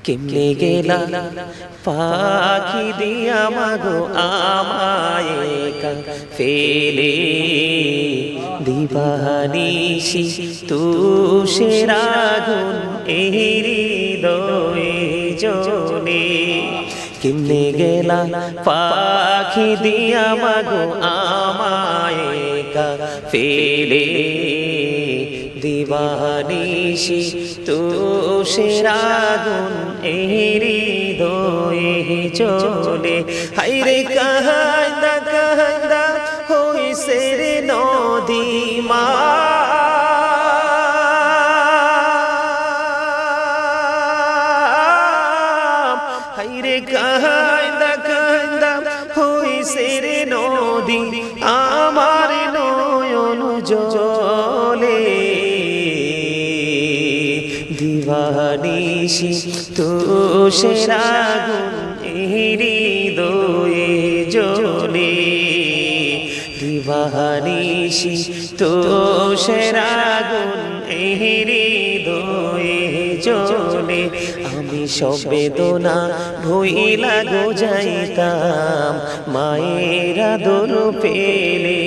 কেমনে গেলা পাখি দিয়া মাগো আমায় একা ফেলে দিবানিশি তুষের আগুন এই হৃদয়ে জ্বলে কেমনে গেলা পাখি দিয়া মাগো আমায় একা ফেলে দিবানিশি তুষের আগুন এই হৃদয়ে জ্বলে হায়রে কান্দা কান্দা হইছে রে নদী মা হায়রে কান্দা কান্দা হইছে রে নদী আমার নয়ন জলে দিবানিশি তুষের আগুন হৃদয়ে জ্বলে দিবানিশি তুষের আগুন হৃদয়ে জ্বলে আমি সব বেদনা ভুইলা গো যাইতাম মায়ের আদর পেলে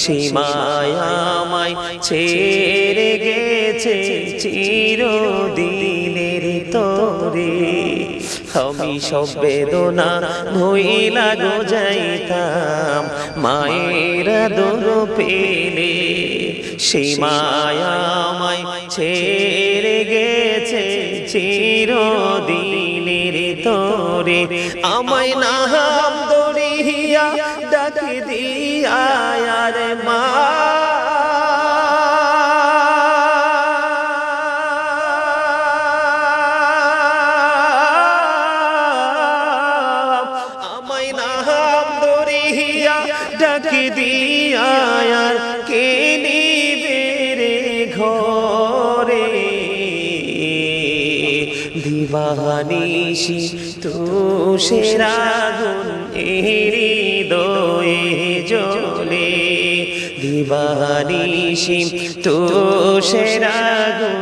সে মায়ামায় ছেড়ে গেছে চিরদিনের তরে আমি সব বেদনা ভুইলা গো যাইতাম মায়ের আদর পেলে সে মায়ামায় ছেড়ে গেছে চিরদিনের তরে আমায় নাম দরিয়া ডাকি দিয়া রে মা আমায় নাম দরিয়া ডাকি দিয়া কে নিবে রে ঘরে দিবানিশি তুষের আগুন হৃদয়ে জ্বলে দিবানিশি তুষের আগুন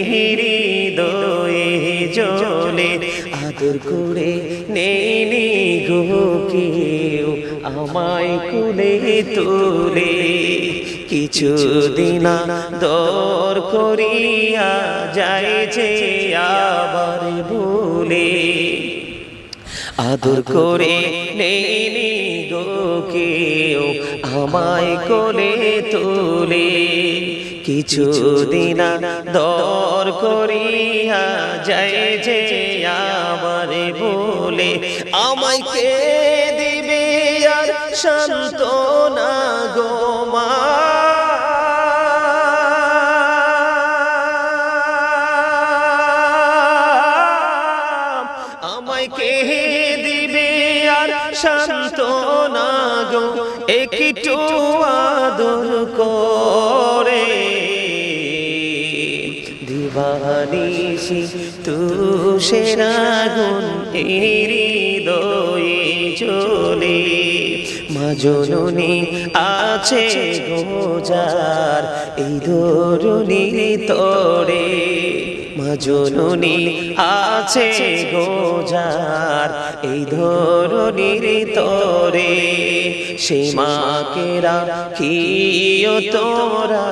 হৃদয়ে জ্বলে আদর করে নেনি গো কেউ আমায় কুলে তুলে কিছুদিন দর করিয়া যাইছে আবার ভুলে আদর করে নেনি গো কেউ আমায় কোলে তুলে কিছুদিন দর করিয়া যাইছে আবার ভুলে আমায় কে দিবে আর সান্ত্বনা গো মা আমায় কে দিবে আর সান্ত্বনা গো একটু আদর করে দিবানিশি তুষের আগুন হৃদয়ে জ্বলে মা জননী আছে গোজার এই ধরুনির তরে মা জননী আছে গোজার এই ধরুনির তরে সে মাকে রাখিও তোরা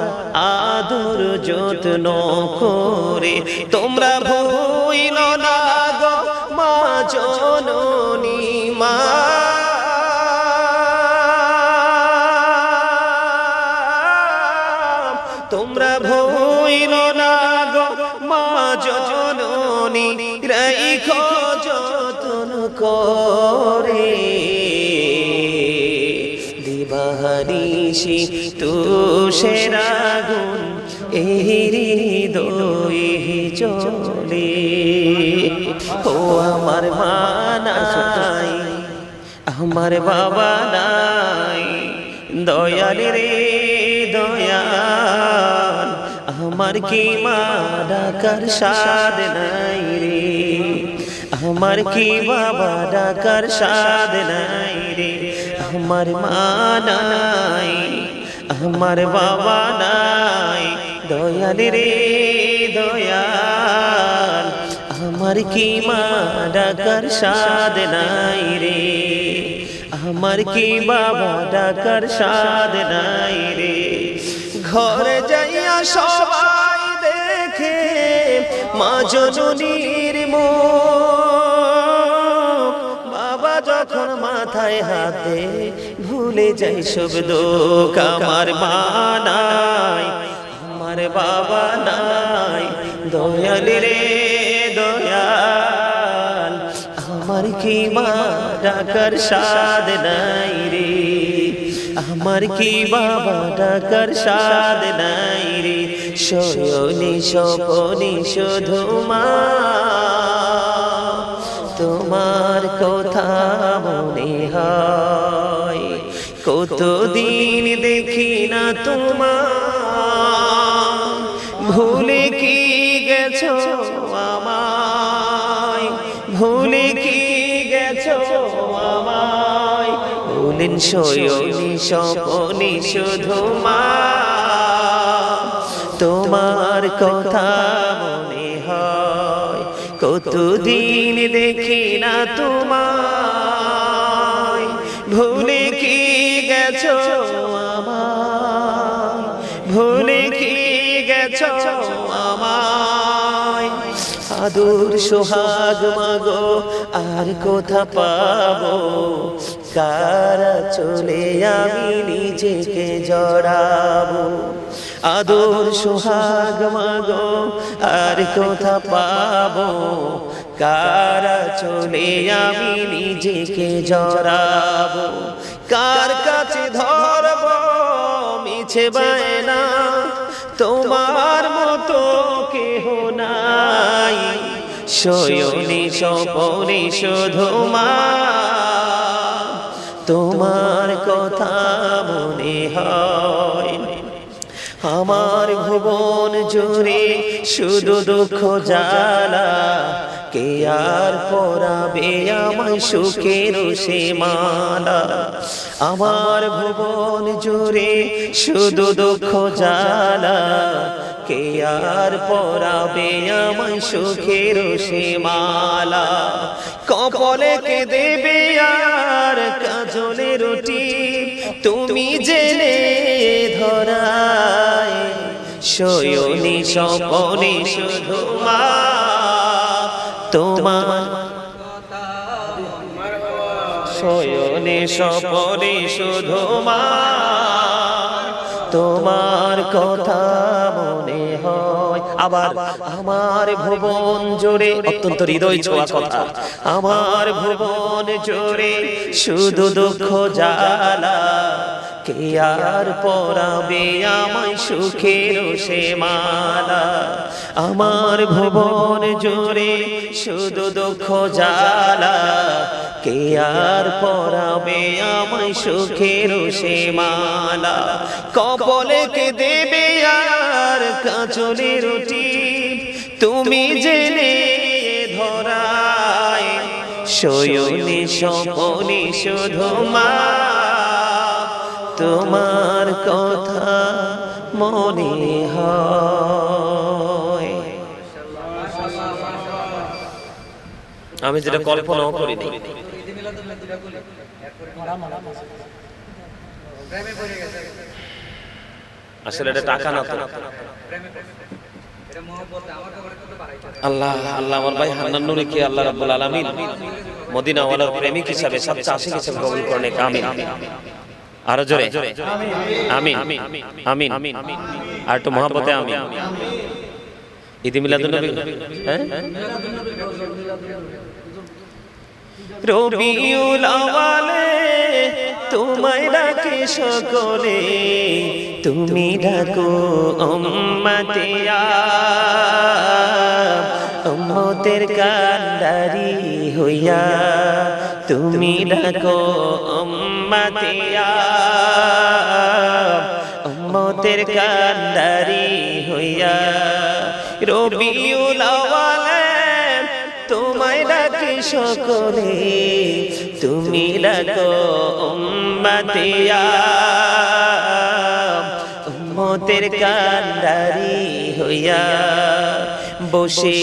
আদর যত্ন করে তোমরা ভুইল না গো মা জননী মা তোমরা ভুইল না গো মা জননী রাইখো যত্ন করে দিবানিশি তুষের আগুন হৃদয়ে জ্বলে ও আমার মা নাই আমার বাবা নাই দয়াল রে দয়াল আমার কি মা ডাকার সাদ নাই রে আমার কি বাবা ডাকার সাদ নাই রে আমার মা নাই আমার বাবা নাই দয়াল রে দয়াল আমার কি মা ডাকার স্বাদ নাই রে, আমার কি বাবা ডাকার স্বাদ নাই রে। ঘরে যাইয়া সবাই দেখে মা জননীর মুখ, বাবা যখন মাথায় হাতে ভুলে যাই সব দুঃখ। আমার মা নাই, আমার বাবা নাই, দয়াল রে দয়াল, আমার কি মা ডাকার স্বাদ নাই রে, আমার কি বাবা ডাকার স্বাদ নাই রে। শয়নে স্বপনে শুধু মা তোমার কথা মনে হয়, কতদিন দেখি না তোমার, ভুলে কি গেছো আমায়, ভুলে কি গেছো আমায়। বলেন শয়নে স্বপনে শুধু মা তোমার কথা মনে হয়, কতদিন দেখি না তোমায়, ভুলে কি গেছো আমায়, ভুলে কি গেছো আমায়। আদর সোহাগ মাগো আর কোথা পাবো, কারা চলে আমি নিজেকে জড়াবো। আদর সোহাগ মাগো আর কোথা পাবো, কারা চলে আমি নিজেকে জড়াবো। কার কাছে ধরবো মিছে বায়না, তোমার মতো কেহ নাই। শয়নে স্বপনে শুধু মা তোমার কথা মনে হয়। আমার ভুবন জুড়ে শুধু দুঃখ জ্বালা, কে আর পরাবে আমায় সুখের সে মালা। আমার ভুবন জুড়ে শুধু দুঃখ জ্বালা, কে আর পরাবে আমায় সুখের সে মালা। কপালে কে দেবে আর কাজলে রুটি, তুমি জেনে ধরায়। শয়নে স্বপনে শুধু মা তোমার, শয়নে স্বপনে শুধু মা তোমার কথা মনে হয়। আবার আমার ভুবন জোরে, অত্যন্ত হৃদয় ছোঁয়া কথা, আমার ভুবন জোরে শুধু দুঃখ জ্বালা, কে আর পরাবে আমায় সুখের সে মালা। আমার ভুবন জোরে শুধু দুঃখ জ্বালা, কে আর পরাবে আমায় সুখের সে মালা। কপালে কে দেবে আর কাজলে রুটি, তুমি জেনে ধরায়। শয়নে স্বপনে শুধু মা তোমার কথা মনে হয়। আমি যেটা কল্পনাও করিনি, আসলে এটা টাকা না তো। আল্লাহ আল্লাহ, আমার ভাই হান্নান নুরীকে আল্লাহ রাব্বুল আলামিন মদিনা ওয়ালার প্রেমিক হিসাবে, সবচেয়ে আশিক হিসাবে কবুল করেন। আমিন। আরো জোরে আমিন আমিন। আর একটু মহব্বতে আমিন। ঈদ মিলাদুন নবী, হ্যাঁ রবিউল আওয়ালে তোমায় ডাকে সকলে, তুমি ডাকো উম্মতিয়া, উম্মতের কান্ডারি হইয়া, তুমি ডাকো উম্মতিয়া, উম্মতের কান্ডারি হইয়া। রবিউল আওয়ালে তোমায় ডাকে সকলে, তুমি ডাকো উম্মতিয়া, উম্মতের কান্ডারি হইয়া। বসে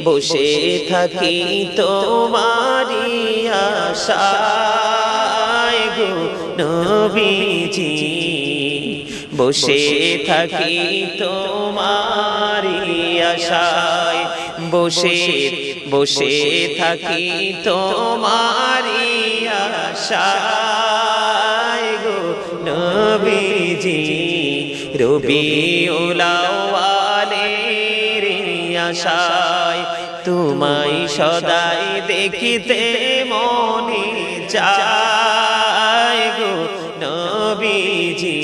বসে থাকি তোমারি আশায় গো নবীজি বসে থাকি তোমারি আশায় বসে বসে থাকি তোমারি আশায় গো নবীজি রবিউল আউয়ালের আশায় তোমায় সদাই দেখিতে মনে চায় গো নবীজি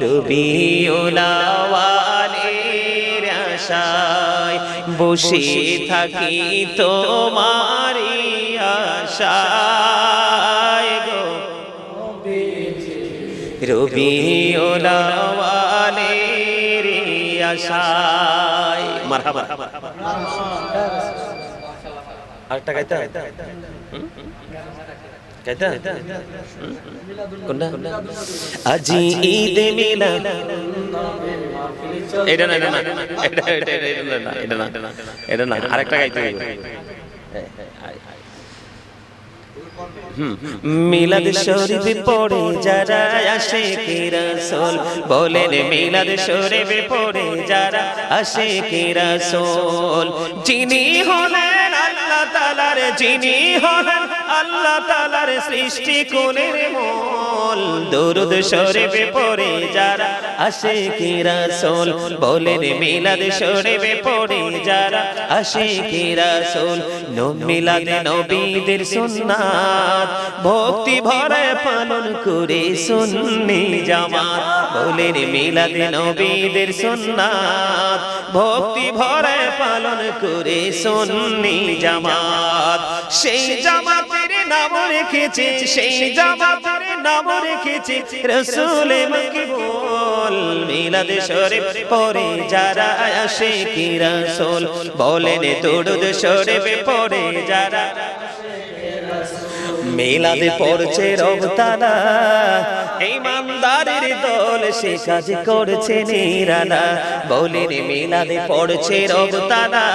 রবিউল আউয়ালের আশায় বসে থাকি তোমারি আশায় গো রবিউল আউয়ালের আশায় মারহাবা আরেকটা গাইতে গাইতে কোনটা আজি ঈদ মিলাদ এটা না এটা না এটা না আরেকটা গাইতে হবে মিলাদ শরীফে পড়ে যারা আশিকে রাসূল বলেন মিলাদ শরীফে পড়ে যারা আশিকে রাসূল যিনি হলেন আল্লাহ তাআলার যিনি হলেন আল্লাহ তাআলার সৃষ্টি কোণের মূল দরুদ শরীফে পড়ে যারা আশিকে রাসূল বলেন মিলাদ শরীফে পড়ে যারা আশিকে রাসূল মিলাদে নবীদের সুন্নাত ভক্তি ভরে পালন করে সুন্নি জামাত বলেন মিলাদে নবীদের সুন্নাত ভক্তি ভরে পালন করে সুন্নি জামাত সেই জামাতের নাম রেখেছে সেই জামাতের নাম রেখেছে রাসূল মকবুল মিলাদ শরীফ পড়ে যারা আশিকে রাসূল বলেন দরুদ শরীফ পড়ে যারা মিলাদে পড়ছে রবতালা ইমানদারের দল সে কাজ করছে নিরালা বলেন মিলাদে পড়ছে রবতালা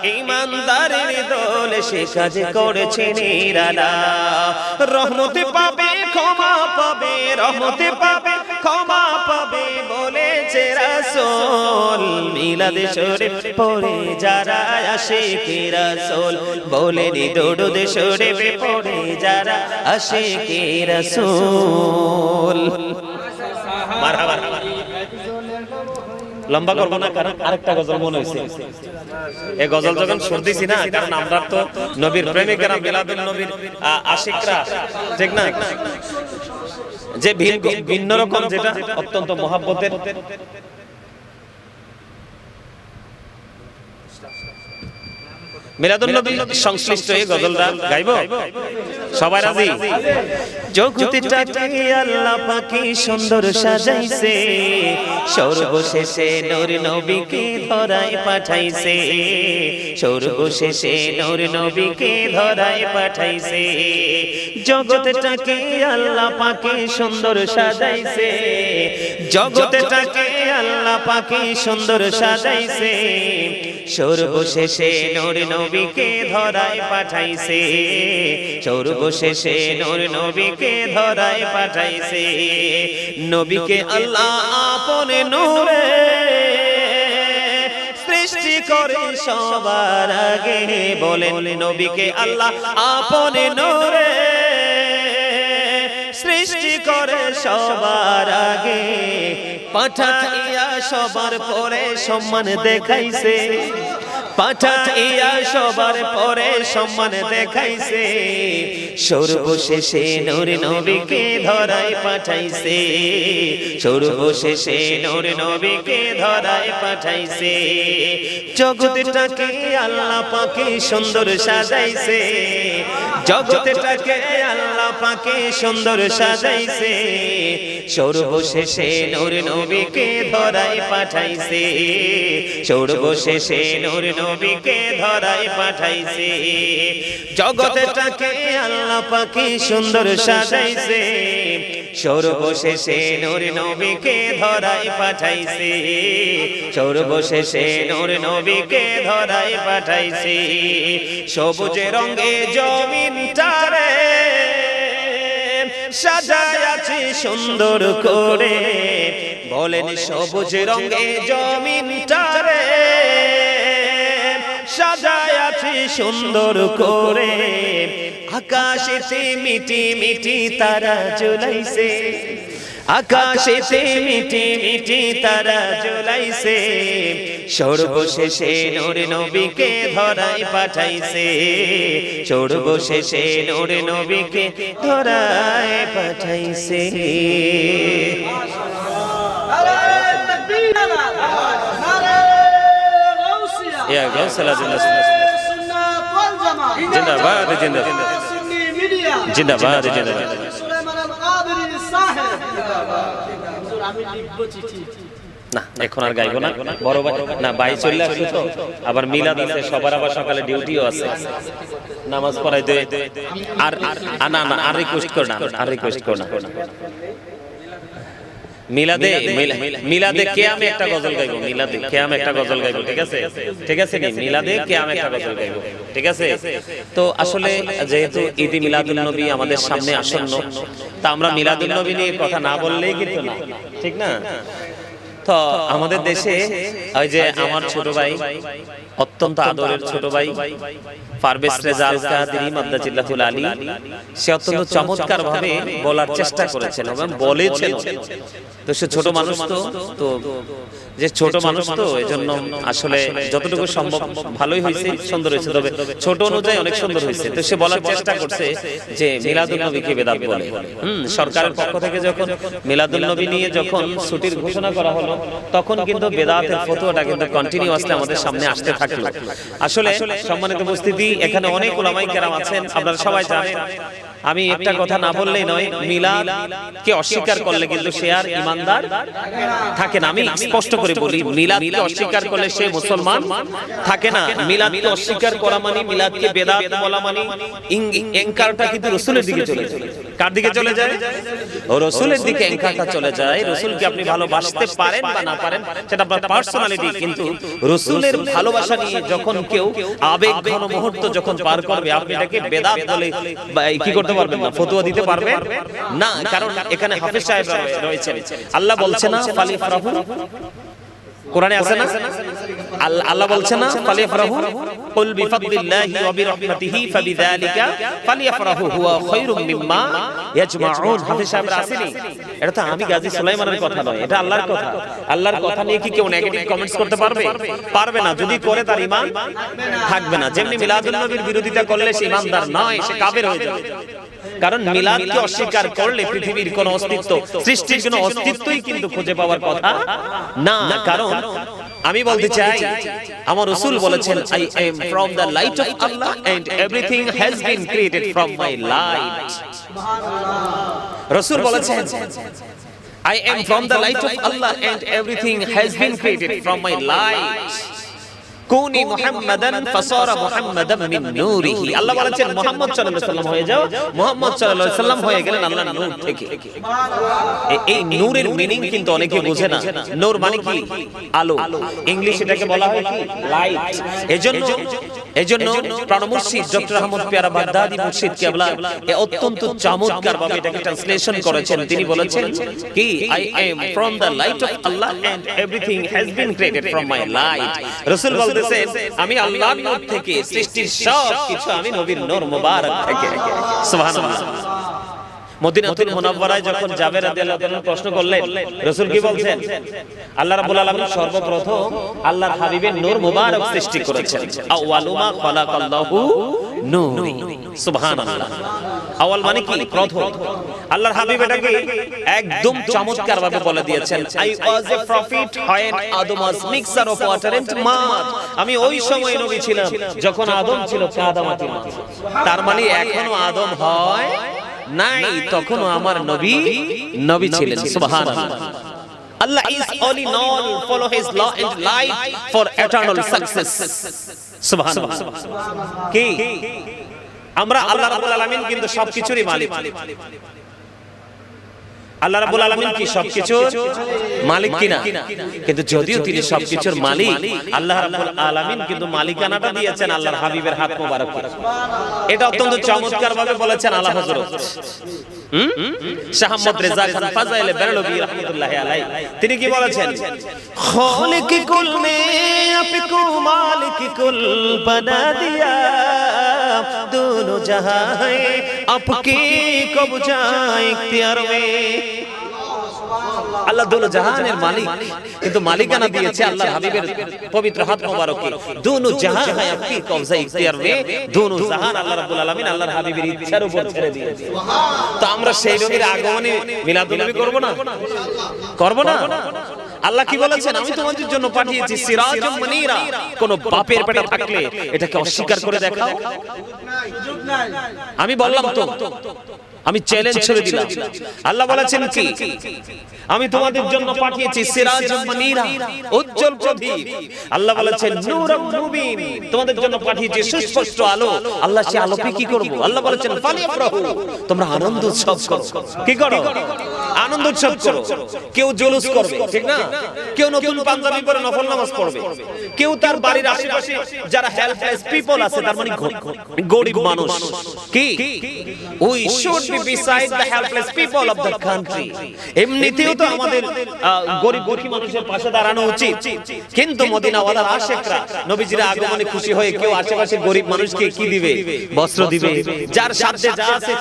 ইমানদারের দল সে কাজ করছে নিরালা রহমতে পাবে ক্ষমা পাবে রহমতে পাবে ক্ষমা পাবে বলেছে রাসূল মিলাদ শরীফ পড়ে যারা আশিকে রাসূল বলেন দরুদ শরীফ পড়ে যারা আশিকে রাসূল মারহাবা লম্বা করব না কারণ আরেকটা গজল মনে হইছে এই গজল যখন শুনতেছি না কারণ আমরা তো নবীর প্রেমিকরা মিলাদুন নবীর আশিকরা ঠিক না যে ভিন্ন রকম যেটা অত্যন্ত মহব্বতের মিলাদুন নবী সংশ্লিষ্ট এই গজলটা গাইবো সবাই রাজি জগৎটাকে আল্লাহ পাকি সুন্দর সাজাইছে সর্বশেষে নূর নবীকে ধরায় পাঠাইছে সর্বশেষে নূর নবীকে ধরায় পাঠাইছে জগৎটাকে আল্লাহ পাকি সুন্দর সাজাইছে জগৎটাকে আল্লাহ পাকি সুন্দর সাজাইছে সর্বশেষে নূর নবীকে ধরায় পাঠাইছে সর্বশেষে নূর নবীকে ধরায় পাঠাইছে নবীকে আল্লাহ আপনে নূরে সৃষ্টি করে সবার আগে বলেন নবীকে আল্লাহ আপনে নূরে সৃষ্টি করে সবার আগে পাঠাইয়া সবার পরে সম্মান দেখাইছে পাঠাইয়া সবার পরে সম্মান দেখাইছে সর্বশেষে নূর নবীকে ধরায় পাঠাইছে সর্বশেষে নূর নবীকে ধরায় পাঠাইছে জগৎটাকে আল্লাহ পাকে সুন্দর সাজাইছে জগৎটাকে আল্লাহ পাকে সুন্দর সাজাইছে সর্বশেষে নূর নবীকে ধরায় পাঠাইছে সর্বশেষে নূর নবীকে ধরায় পাঠাইছে জগৎটাকে আল্লাহ পাকে সুন্দর সাজাইছে সর্বশেষে নূর নবীকে ধরায় পাঠাইছে সর্বশেষে নূর নবীকে ধরায় পাঠাইছে সবুজ রঙে জমিনটারে সাজায় আছে সুন্দর করে বলেন সবুজ রঙে জমিনটারে সাজায় আছে সুন্দর করে আকাশেতে মিটি মিটি তারা জ্বলাইছে আকাশেতে মিটি মিটি তারা জ্বলাইছে সর্বশেষে নূর নবীকে ধরায় পাঠাইছে সর্বশেষে নূর নবীকে ধরায় পাঠাইছে ইয়া গাউসুল জিন্দাবাদ জিন্দাবাদ জিন্দাবাদ জিন্দাবাদ না এখন আর গাইবো না বড় ভাই না ভাই চলে আসছে তো আবার মিলাদ আছে সবার আবার সকালে ডিউটিও আছে নামাজ পড়াই দে আর না না আর রিকোয়েস্ট কর না আর রিকোয়েস্ট কর না মিলাদে মিলাদে কিয়ামে একটা গজল গাইবো মিলাদে কিয়ামে একটা গজল গাইবো ঠিক আছে নি মিলাদে কিয়ামে একটা গজল গাইবো ঠিক আছে তো আসলে যেহেতু ঈদ মিলাদুন নবী আমাদের সামনে আসন্ন তা আমরা মিলাদুন নবী নিয়ে কথা না বললেই কিন্তু না ঠিক না তো আমাদের দেশে ওই যে আমার ছোট ভাই অত্যন্ত আদরের ছোট ভাই পারভেজ রেজা আল কাদেরী মাদ্দাজিল্লাহুল আলী সে অত্যন্ত চমৎকার ভাবে বলার চেষ্টা করেছেন এবং বলেছেন তো সে ছোট মানুষ তো যে ছোট মানুষ তো এজন্য আসলে যতটুকু সম্ভব ভালোই হয়েছে সুন্দর হয়েছে তবে ছোট অনুযায়ী অনেক সুন্দর হয়েছে তো সে বলার চেষ্টা করছে যে মিলাদুন নবীকে বেদাত বলে সরকারের পক্ষ থেকে যখন মিলাদুন নবী নিয়ে যখন ছুটির ঘোষণা করা হলো তখন কিন্তু বেদাতের ফতোয়াটা কিন্তু কন্টিনিউয়াসলি আমাদের সামনে আসতে থাকলো আসলে সম্মানিত উপস্থিতি এখানে অনেক উলামায়ে কেরাম আছেন আপনারা সবাই জানেন আমি একটা কথা না বললেই নয় মিলাদ কে অস্বীকার করলে কিন্তু সে আর ঈমানদার থাকে না আমি স্পষ্ট করে বলি মিলাদ কে অস্বীকার করলে সে মুসলমান থাকে না মিলাদ কে অস্বীকার করা মানে মিলাদ কে বেদাত বলা মানে ইনকারটা কিন্তু রাসূলের দিকে চলে যায় কার দিকে চলে যায় ও রাসূলের দিকে ইনকারটা চলে যায় রাসূলকে আপনি ভালোবাসতে পারেন বা না পারেন সেটা আপনার পার্সোনালিটি কিন্তু রাসূলের ভালোবাসা নিয়ে যখন কেউ আবেগ ঘন মুহূর্ত যখন পার করবে আপনি এটাকে বেদাত বলে কি করতে পারবেন না ফতোয়া দিতে পারবেন না কারণ এখানে হাফেজ সাহেব রয়েছেন আল্লাহ বলছে না ফালিফরাহু কোরআনে আছে না আল্লাহ বলছে না ফালিফরাহু কুল বিফাদলিল্লাহি ওয়া বিরহমাতিহি ফাবিযালিকা ফালিফরাহু হুয়া খায়রুম মিম্মা ইয়াজমাউন হাফেজ সাহেব আসেনি এটা তো আমি গাজী সুলাইমানের কথা নয় এটা আল্লাহর কথা আল্লাহর কথা নিয়ে কি কেউ নেগেটিভ কমেন্টস করতে পারবে না যদি করে তার ঈমান থাকবে না যেমনি মিলাদুন নবীর বিরোধিতা করলে সে ঈমানদার নয় সে কাফের হয়ে যাবে কারণ মিলাদকে অস্বীকার করলে পৃথিবীর কোনো অস্তিত্ব সৃষ্টির কোনো অস্তিত্বই কিন্তু খুঁজে পাওয়ার কথা না কারণ আমি বলতে চাই আমার রাসূল বলেছেন I am from the light of Allah and everything has been created from my light সুবহানাল্লাহ রাসূল বলেছেন I am from the light of Allah and everything has been created from my light কুনি মুহাম্মাদান ফাসারা মুহাম্মাদাম মিন নূরিহি আল্লাহ বলেছেন মুহাম্মদ সাল্লাল্লাহু আলাইহি ওয়াসাল্লাম হয়ে যাও মুহাম্মদ সাল্লাল্লাহু আলাইহি ওয়াসাল্লাম হয়ে গেলেন আল্লাহর নূর থেকে সুবহানাল্লাহ এই নূরের মিনিং কিন্তু অনেকে বোঝে না নূর মানে কি আলো ইংলিশ এটাকে বলা হয় কি লাইট এজন্য প্রাণমুর্শিদ ডক্টর আহমদ পেয়ারা বাগদাদি মুর্শিদ কেবলা অত্যন্ত চমৎকার ভাবে এটাকে ট্রান্সলেশন করেছেন তিনি বলেছেন কি I am from the light of Allah and everything has been created from my light রাসূল বলতেছেন আমি আল্লাহর নূর থেকে সৃষ্টির সব কিছু আমি নবীর নূর মুবারক থেকে সুবহানাল্লাহ মদিনাতুল মুনাওয়ারায় যখন জাবের রাদিয়াল্লাহু তাআলা প্রশ্ন করলেন রাসূল কি বলছেন আল্লাহ রাব্বুল আলামিন সর্বপ্রথম আল্লাহর হাবিবের নূর মুবারক সৃষ্টি করেছেন আওয়ালুমা খালাকাল্লাহু নূরি সুবহানাল্লাহ আওয়াল মানে কি প্রথম আল্লাহর হাবিব এটাকে একদম চমৎকার ভাবে বলে দিয়েছেন I was a prophet when Adam was mixture of water and mud আমি ওই সময় নবী ছিলাম যখন আদম ছিল কাদামাটি মাটি তার মানে এখনো আদম হয় নাই তখনও আমার নবী ছিলেন সুবহানাল্লাহ Allah is all in all, follow his law and light for eternal success. Subhanallah. কি আমরা আল্লাহ রাব্বুল আলামিন কিন্তু সবকিছুরই মালিক। আল্লাহ রাব্বুল আলামিন কি সবকিছুর মালিক কিনা? কিন্তু যদিও তিনি সবকিছুর মালিক, আল্লাহ রাব্বুল আলামিন কিন্তু মালিকানাটা দিয়েছেন আল্লাহর হাবিবের হাত মোবারকে। এটা অত্যন্ত চমৎকার ভাবে বলেছেন আলা হযরত শাহ আহমদ রেজা খান ফাজাইলে বেরলভী রাহমাতুল্লাহি আলাইহি। তিনি কি বলেছেন? খালিক কুল নে আপকো মালিক কুল বনা দিয়া, दोनों जहां है आपके कब्जा इख्तियार में। আল্লাহ দোনো জাহানের মালিক, কিন্তু মালিকানা দিয়েছে আল্লাহর হাবিবের পবিত্র হাত মোবারকে। দোনো জাহান হ্যায় আপকি কবজা ইখতিয়ার মে, দোনো জাহান আল্লাহ রাব্বুল আলামিন আল্লাহর হাবিবের ইচ্ছার উপর ছেড়ে দিয়েছে। তো আমরা সেই নবীর আগমনে মিলাদুন নবী করব না? করব না? আল্লাহ কি বলেছেন? আমি তোমাদের জন্য পাঠিয়েছি সিরাজুম মুনীরা। কোন বাপের পেটে থাকলে এটাকে অস্বীকার করে দেখাও। আমি বললাম তো, আমি চ্যালেঞ্জ ছেড়ে দিলাম। আল্লাহ বলেছেন কি? আমি তোমাদের জন্য পাঠিয়েছি সিরাজুম মুনীরা, উজ্জ্বল প্রদীপ। আল্লাহ বলেছেন নূরুম মুবিন, তোমাদের জন্য পাঠিয়েছি সুস্পষ্ট আলো। আল্লাহ সে আলোকে কি করব? আল্লাহ বলেছেন ফালিয়াফরাহু, তোমরা আনন্দ উৎসব করো। কি করো? আনন্দ উৎসব করো। কেউ জুলুস করবে, ঠিক না? কেউ নতুন পাঞ্জাবি পরে নফল নামাজ পড়বে। কেউ তার বাড়ির আশেপাশে যারা হেল্পলেস পিপল আছে, তার মানে গরিব মানুষ, কি we should be beside the helpless people of the country. এমনিতেও তো আমাদের গরিব দুঃখী মানুষের পাশে দাঁড়ানো উচিত। কিন্তু মদিনাওয়ালার আশিকরা নবীজির আগমনে খুশি হয়ে কেউ আশেপাশে গরিব মানুষকে কি দিবে? বস্ত্র দিবে, যার সাধ্যে যা আছে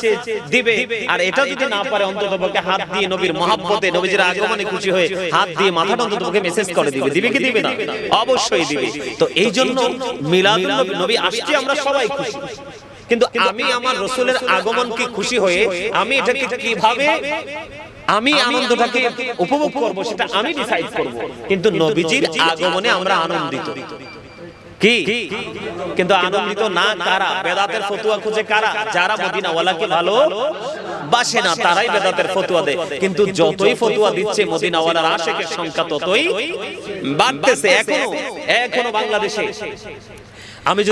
দিবে। আর এটা যদি না পারে অন্ততপক্ষে হাত দিয়ে নবীর মহব্বতে নবীজির আগমনে খুশি হয়ে হাত দিয়ে মাথাটা অন্ততপক্ষে মেসেজ করে দিবে। দিবে কি দিবে না? অবশ্যই দিবে। তো এই জন্য মিলাদুন নবী আসছে, আমরা সবাই খুশি। কিন্তু আমি আমার রাসূলের আগমনকে খুশি হয়ে আমি এটাকে কিভাবে আমি আনন্দটাকে উপভোগ করব সেটা আমি ডিসাইড করব। কিন্তু নবীজির আগমনে আমরা আনন্দিত। কি? কিন্তু আনন্দিত না কারা? বেদাতের ফতোয়া খুঁজে কারা? যারা মদিনাওয়ালাকে ভালো বাসে না, তারাই বেদাতের ফতোয়া দেয়। কিন্তু যতই ফতোয়া দিচ্ছে মদিনাওয়ালার আশিকের সংখ্যা ততই বাড়তেছে। এখনো বাংলাদেশে আমি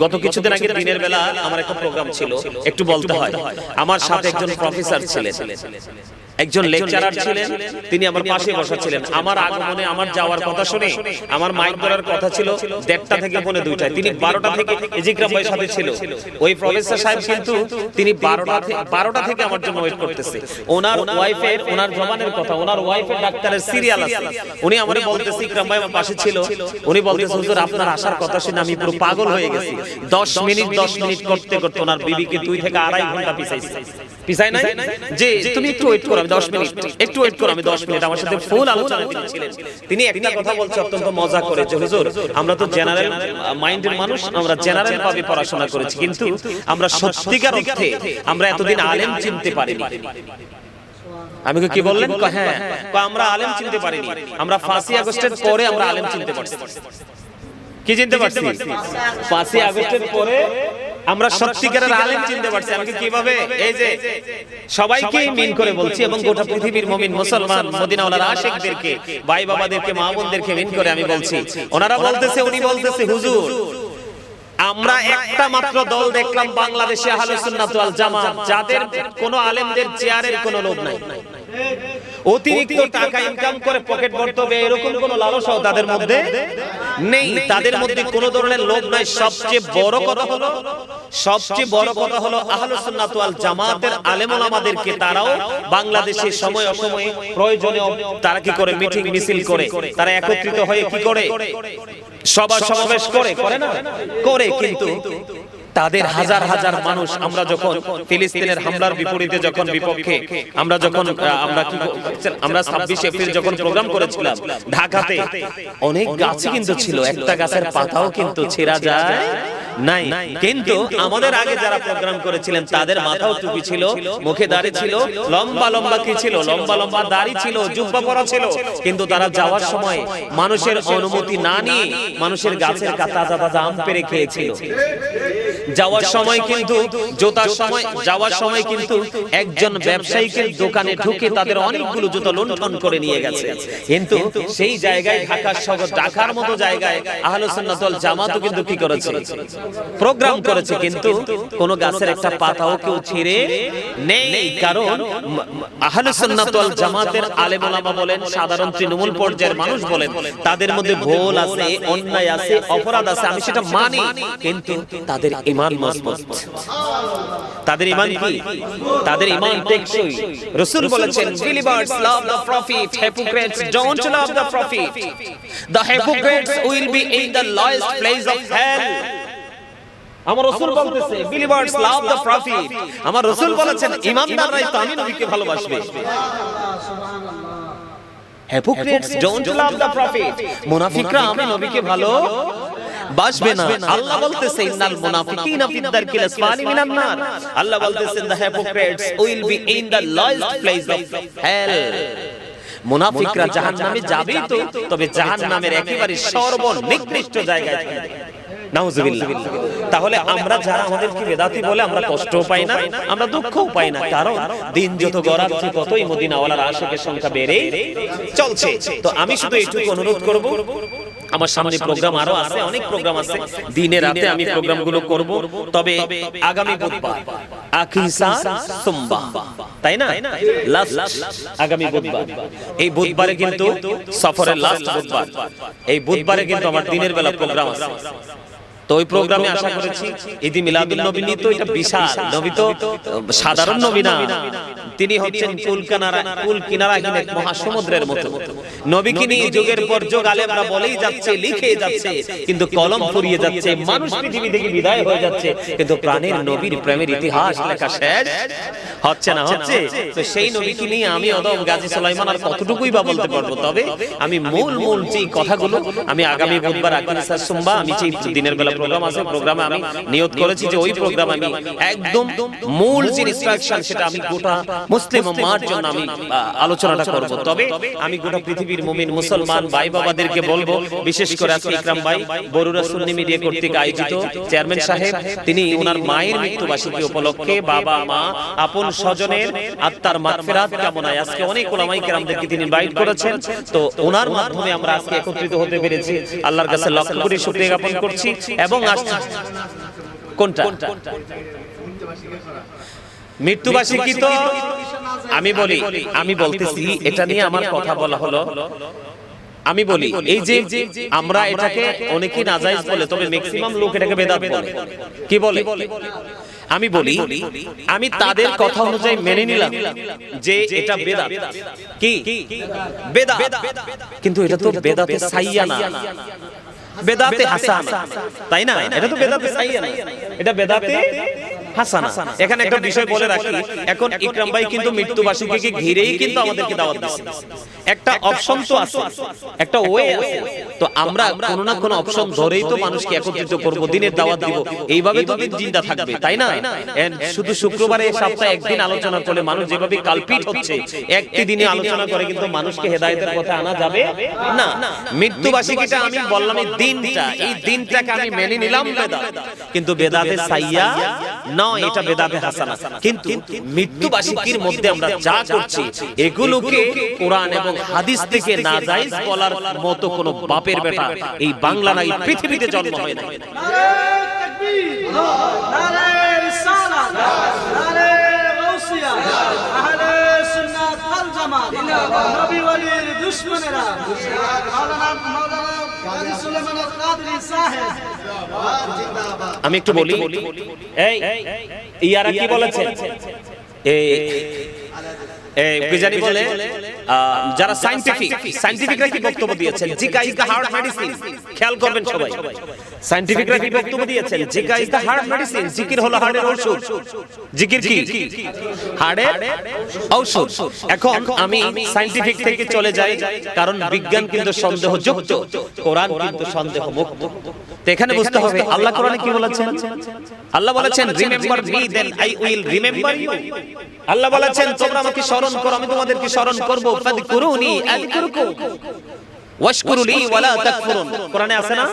গত কিছুদিন আগে দিনের বেলা আমার একটা প্রোগ্রাম ছিল, একটু বলতে হয়। আমার সাথে একজন প্রফেসর ছিলেন, একজন লেকচারার ছিলেন, তিনি আমার পাশে বসা ছিলেন। আমার আগমনে আমার যাওয়ার কথা শুনে আমার মাইক ধরার কথা ছিল 1:30 থেকে 2:45, তিনি 12টা থেকে ইজিকরাম ভাইয়ের সাথে ছিল। ওই প্রফেসর সাহেব কিন্তু তিনি 12টা থেকে আমার জন্য ওয়েট করতেছে। ওনার ওয়াইফের, ওনার জবানের কথা, ওনার ওয়াইফের ডাক্তারের সিরিয়াল আছে। উনি আমারে বলতেছে, ইকরাম ভাই আমার পাশে ছিল, উনি বলতেছে হুজুর আপনার আসার কথা শুনে আমি পুরো পাগল হয়ে গেছি। 10 মিনিট করতে করতে ওনার বিবিকে 2 থেকে 2.5 ঘন্টা পিছাই নাই যে তুমি একটু ওয়েট করো, আমি 10 মিনিট একটু ওয়েট করো, আমি 10 মিনিট। আমার সাথে ফুল আলোচনা ছিলেন। তিনি একটা কথা বলছে অত্যন্ত মজা করে যে হুজুর আমরা তো জেনারেল মাইন্ডের মানুষ, আমরা জেনারেল ভাবে পড়াশোনা করেছি, কিন্তু আমরা সত্যিকার অর্থে আমরা এতদিন আলেম চিনতে পারিনি। আমি কি বললেন? হ্যাঁ, আমরা আলেম চিনতে পারিনি। আমরা 5ই আগস্টের পরে আমরা আলেম চিনতে পারছি। কি চিনতে পারছি? 5ই আগস্টের পরে আমরা সত্যিকারের আলেম চিনতে পারছি। আমি কিভাবে? এই যে সবাইকে মিন করে বলছি এবং গোটা পৃথিবীর মুমিন মুসলমান মদিনাওয়ালার আশিকদেরকে, ভাই বাবাদেরকে, মা বোনদেরকে মিন করে আমি বলছি। ওনারা বলতেছে, উনি বলতেছে হুজুর আমরা একটা মাত্র দল দেখলাম বাংলাদেশে আহলুস সুন্নাত ওয়াল জামাত, যাদের কোনো আলেমদের চেয়ারের কোনো লোভ নাই, অতিরিক্ত টাকা ইনকাম করে পকেট ভরতে হবে এরকম কোন লালসাও তাদের মধ্যে নেই। তাদের মধ্যে কোন ধরনের লোভ নাই। সবচেয়ে বড় কথা হলো আহলুস সুন্নাত ওয়াল জামাতের আলেম ওলামাদেরকে তারাও বাংলাদেশে সময় অসময়ে প্রয়োজনে তারা কি করে? মিটিং মিছিল করে, তারা একত্রিত হয়ে কি করে? সভা সমাবেশ করে না? করে। কিন্তু তাদের হাজার হাজার মানুষ, আমরা যখন ফিলিস্তিনের হামলার বিপরীতে যখন বিপক্ষে আমরা 26 এপ্রিল যখন প্রোগ্রাম করেছিলাম ঢাকাতে, অনেক গাছ কিন্তু ছিল, একটা গাছের পাতাও কিন্তু ছেঁড়া যায় নাই। কিন্তু আমাদের আগে যারা প্রোগ্রাম করেছিলেন তাদের মাথাও টুপি ছিল, মুখে দাড়ি ছিল, লম্বা কি ছিল? লম্বা দাড়ি ছিল, জুব্বা পরা ছিল। কিন্তু তারা যাওয়ার সময় মানুষের অনুমতি না নিয়ে মানুষের গাছের তাজা আম পেড়ে খেয়েছিল। যাওয়ার সময় কিন্তু যাওয়ার সময় কিন্তু একজন ব্যবসায়ীকে দোকানে ঢুকে তাদের অনেকগুলো জুতো লুণ্ঠন করে নিয়ে গেছে। কিন্তু সেই জায়গায় ঢাকার মতো জায়গায় আহলুস সুন্নাত ওয়াল জামাতও কিন্তু কি করেছে, প্রোগ্রাম করেছে, কিন্তু কোন গাছের একটা পাতাও কেউ ছিঁড়ে নেই। কারণ আহলুস সুন্নাত ওয়াল জামাতের আলেম ওলামা বলেন, সাধারণ তৃণমূল পর্যায়ের মানুষ বলেন, তাদের মধ্যে ভুল আছে, অন্যায় আছে, অপরাধ আছে, আমি সেটা মানি, কিন্তু তাদের ঈমান মজবুত। তাদের ঈমান কি? তাদের ঈমান টেকসই। রাসূল বলেছেন, believers love the prophet, hypocrites don't love the prophet. The hypocrites will be in the lowest place of hell. আমার রাসূল বলতেছে, believers love the prophet. আমার রাসূল বলেছেন, ঈমানদাররাই তো আমি নবীকে ভালোবাসবে। hypocrites don't love the prophet. মুনাফিকরা আমি নবীকে ভালোবাসবে না। আল্লাহ বলতেছে, ইন্নাল মুনাফিকিনা ফিদ দারকিল আসফালি মিনান নার। আল্লাহ বলতেছেন, the hypocrites will be in the lowest place of hell. মুনাফিকরা জাহান্নামে যাবে তো, তবে জাহান্নামের একেবারে সর্বনিকৃষ্ট জায়গায় থাকবে। নাউজুবিল্লাহ। তাহলে আমরা যারা আমাদেরকে বেদাতি বলে, আমরা কষ্টও পাই না, আমরা দুঃখও পাই না, কারণ দিন যত গড়াচ্ছে ততই মদিনাওয়ালার আশিকের সংখ্যা বেড়েই চলছে। তো আমি শুধু এইটুকু অনুরোধ করব, আমার সামনে প্রোগ্রাম আরো আছে, অনেক প্রোগ্রাম আছে, দিনে রাতে আমি প্রোগ্রামগুলো করব। তবে আগামী বুধবার আকিসা সোমবার, তাই না, লাস্ট আগামী বুধবার, এই বুধবারে কিন্তু সফরের লাস্ট বুধবার, এই বুধবারে কিন্তু আমার দিনের বেলা প্রোগ্রাম আছে। তো ওই প্রোগ্রামে আশা করেছি ঈদে মিলাদুন নবী নিয়ে, তো এটা বিশাল নবী, তো সাধারণ নবী না, তিনি হচ্ছেন কুল কিনারাহীন এক মহাসমুদ্রের মতো। নবীকে নিয়ে যুগের পর যুগ আলেমরা বলেই যাচ্ছে, লিখে যাচ্ছে, কিন্তু কলম ফুরিয়ে যাচ্ছে, মানুষ পৃথিবী থেকে বিদায় হয়ে যাচ্ছে, কিন্তু প্রাণের নবীর প্রেমের ইতিহাস লেখা শেষ হচ্ছে না, হচ্ছে। তো সেই নবীকে নিয়ে আমি অদম গাজী সুলাইমান আর কতটুকুই বা বলতে পারবো। তবে আমি মূল যে কথাগুলো আমি আগামী বুধবার আকিসা সোমবার, আমি যে দিনের বেলা প্রোগ্রাম আছে, প্রোগ্রামে আমি নিয়ত করেছি যে ওই প্রোগ্রাম আমি একদম মূল যে ইনস্ট্রাকশন সেটা আমি গোটা মুসলিম উম্মাহর জন্য আমি আলোচনাটা করব। তবে আমি গোটা পৃথিবীর মুমিন মুসলমান ভাই বাবাদেরকে বলবো, বিশেষ করে আজকে ইকরাম ভাই বরুরা সুন্নি মিডিয়া কর্তৃক আয়োজিত, চেয়ারম্যান সাহেব তিনি ওনার মায়ের মৃত্যুবার্ষিকী উপলক্ষে বাবা মা আপন স্বজনের আত্মার মাগফিরাত কামনায় আজকে অনেক উলামায়ে কেরামদেরকে তিনি ইনভাইট করেছেন। তো ওনার মাধ্যমে আমরা আজকে একত্রিত হতে পেরেছি, আল্লাহর কাছে লক্ষ কোটি শুকরিয়া জ্ঞাপন করছি। এবং কোনটা মৃত্যুবার্ষিকী, তো আমি বলতেছি, এটা নিয়ে আমার কথা বলা হলো, আমি বলি এই যে আমরা এটাকে অনেকেই নাজায়েজ বলে, তবে ম্যাক্সিমাম লোক এটাকে বেদাত বলে। কি বলে? আমি বলি, আমি তাদের কথা অনুযায়ী মেনে নিলাম যে এটা বেদাত। কি বেদাত? কিন্তু এটা তো বেদাতে সাইয়্যা না, বেদাতে হাসানা, তাই না? এটা তো বেদাতে সাইয়্যা না, এটা বেদাতে হাসানা। এখানে একটা বিষয় বলে রাখি, এখন ইকরাম ভাই কিন্তু মৃত্যুবার্ষিকীকে ঘিরেই কিন্তু আমাদেরকে দাওয়াত দিয়েছে। একটা অপশন তো আছে, একটা ওয়ে আছে, তো আমরা কোনো না কোনো অপশন ধরেই তো মানুষকে একত্রিত করব, দিনের দাওয়াত দিব, এইভাবে তো দিন জিন্দা থাকবে, তাই না? শুধু শুক্রবারে সপ্তাহে একদিন আলোচনা করলে মানুষ যেভাবে কালপিট হচ্ছে, একটি দিনে আলোচনা করে কিন্তু মানুষকে হেদায়েতের পথে আনা যাবে না। মৃত্যুবার্ষিকীটা আমি বললাম, এই দিনটাকে আমি মেনে নিলাম বেদাত, কিন্তু বেদাতে সাইয়্যা নয়, এটা বেদাতে হাসানা। কিন্তু মৃত্যুবার্ষিকীর মধ্যে আমরা যা করছি, এগুলোকে কোরআন এবং হাদিস থেকে নাজায়েজ বলার মতো কোনো বাপের বেটা এই বাংলা না, এই পৃথিবীতে জন্ম হয় না। নারে তাকবীর, নারে রিসালাত, নারে গাউসিয়া, আহলে সুন্নাত ওয়াল জামাত, নবী ওয়ালির দুশমনেরা, মাওলানা গাজী সুলাইমান আল-কাদরি সাহেব। আমি একটু বলি, এই ইয়ারা কি বলেছে, বিজানি বলে যারা সায়েন্টিফিকরা কি বক্তব্য দিয়েছেন, Zika is the heart medicine. খেয়াল করবেন সবাই, সায়েন্টিফিকরা কি বক্তব্য দিয়েছেন, Zika is the heart medicine. জিকির হলো হার্টের ঔষধ। জিকির কি? হার্টের ঔষধ। এখন আমি সায়েন্টিফিক থেকে চলে যাই, কারণ বিজ্ঞান কিন্তু সন্দেহযুক্ত, কোরআন কিন্তু সন্দেহমুক্ত। তো এখানে বুঝতে হবে আল্লাহ কোরআনে কি বলেছেন। আল্লাহ বলেছেন, remember me then I will remember you. Allah বলেছেন, তোমরা আমাকে স্মরণ করো, আমি তোমাদেরকে স্মরণ করব। ফাযকুরুনি আযকুরকুম। ওয়াশকুরুলি ওয়ালা তাকফুরুন, কোরআনে আছে না?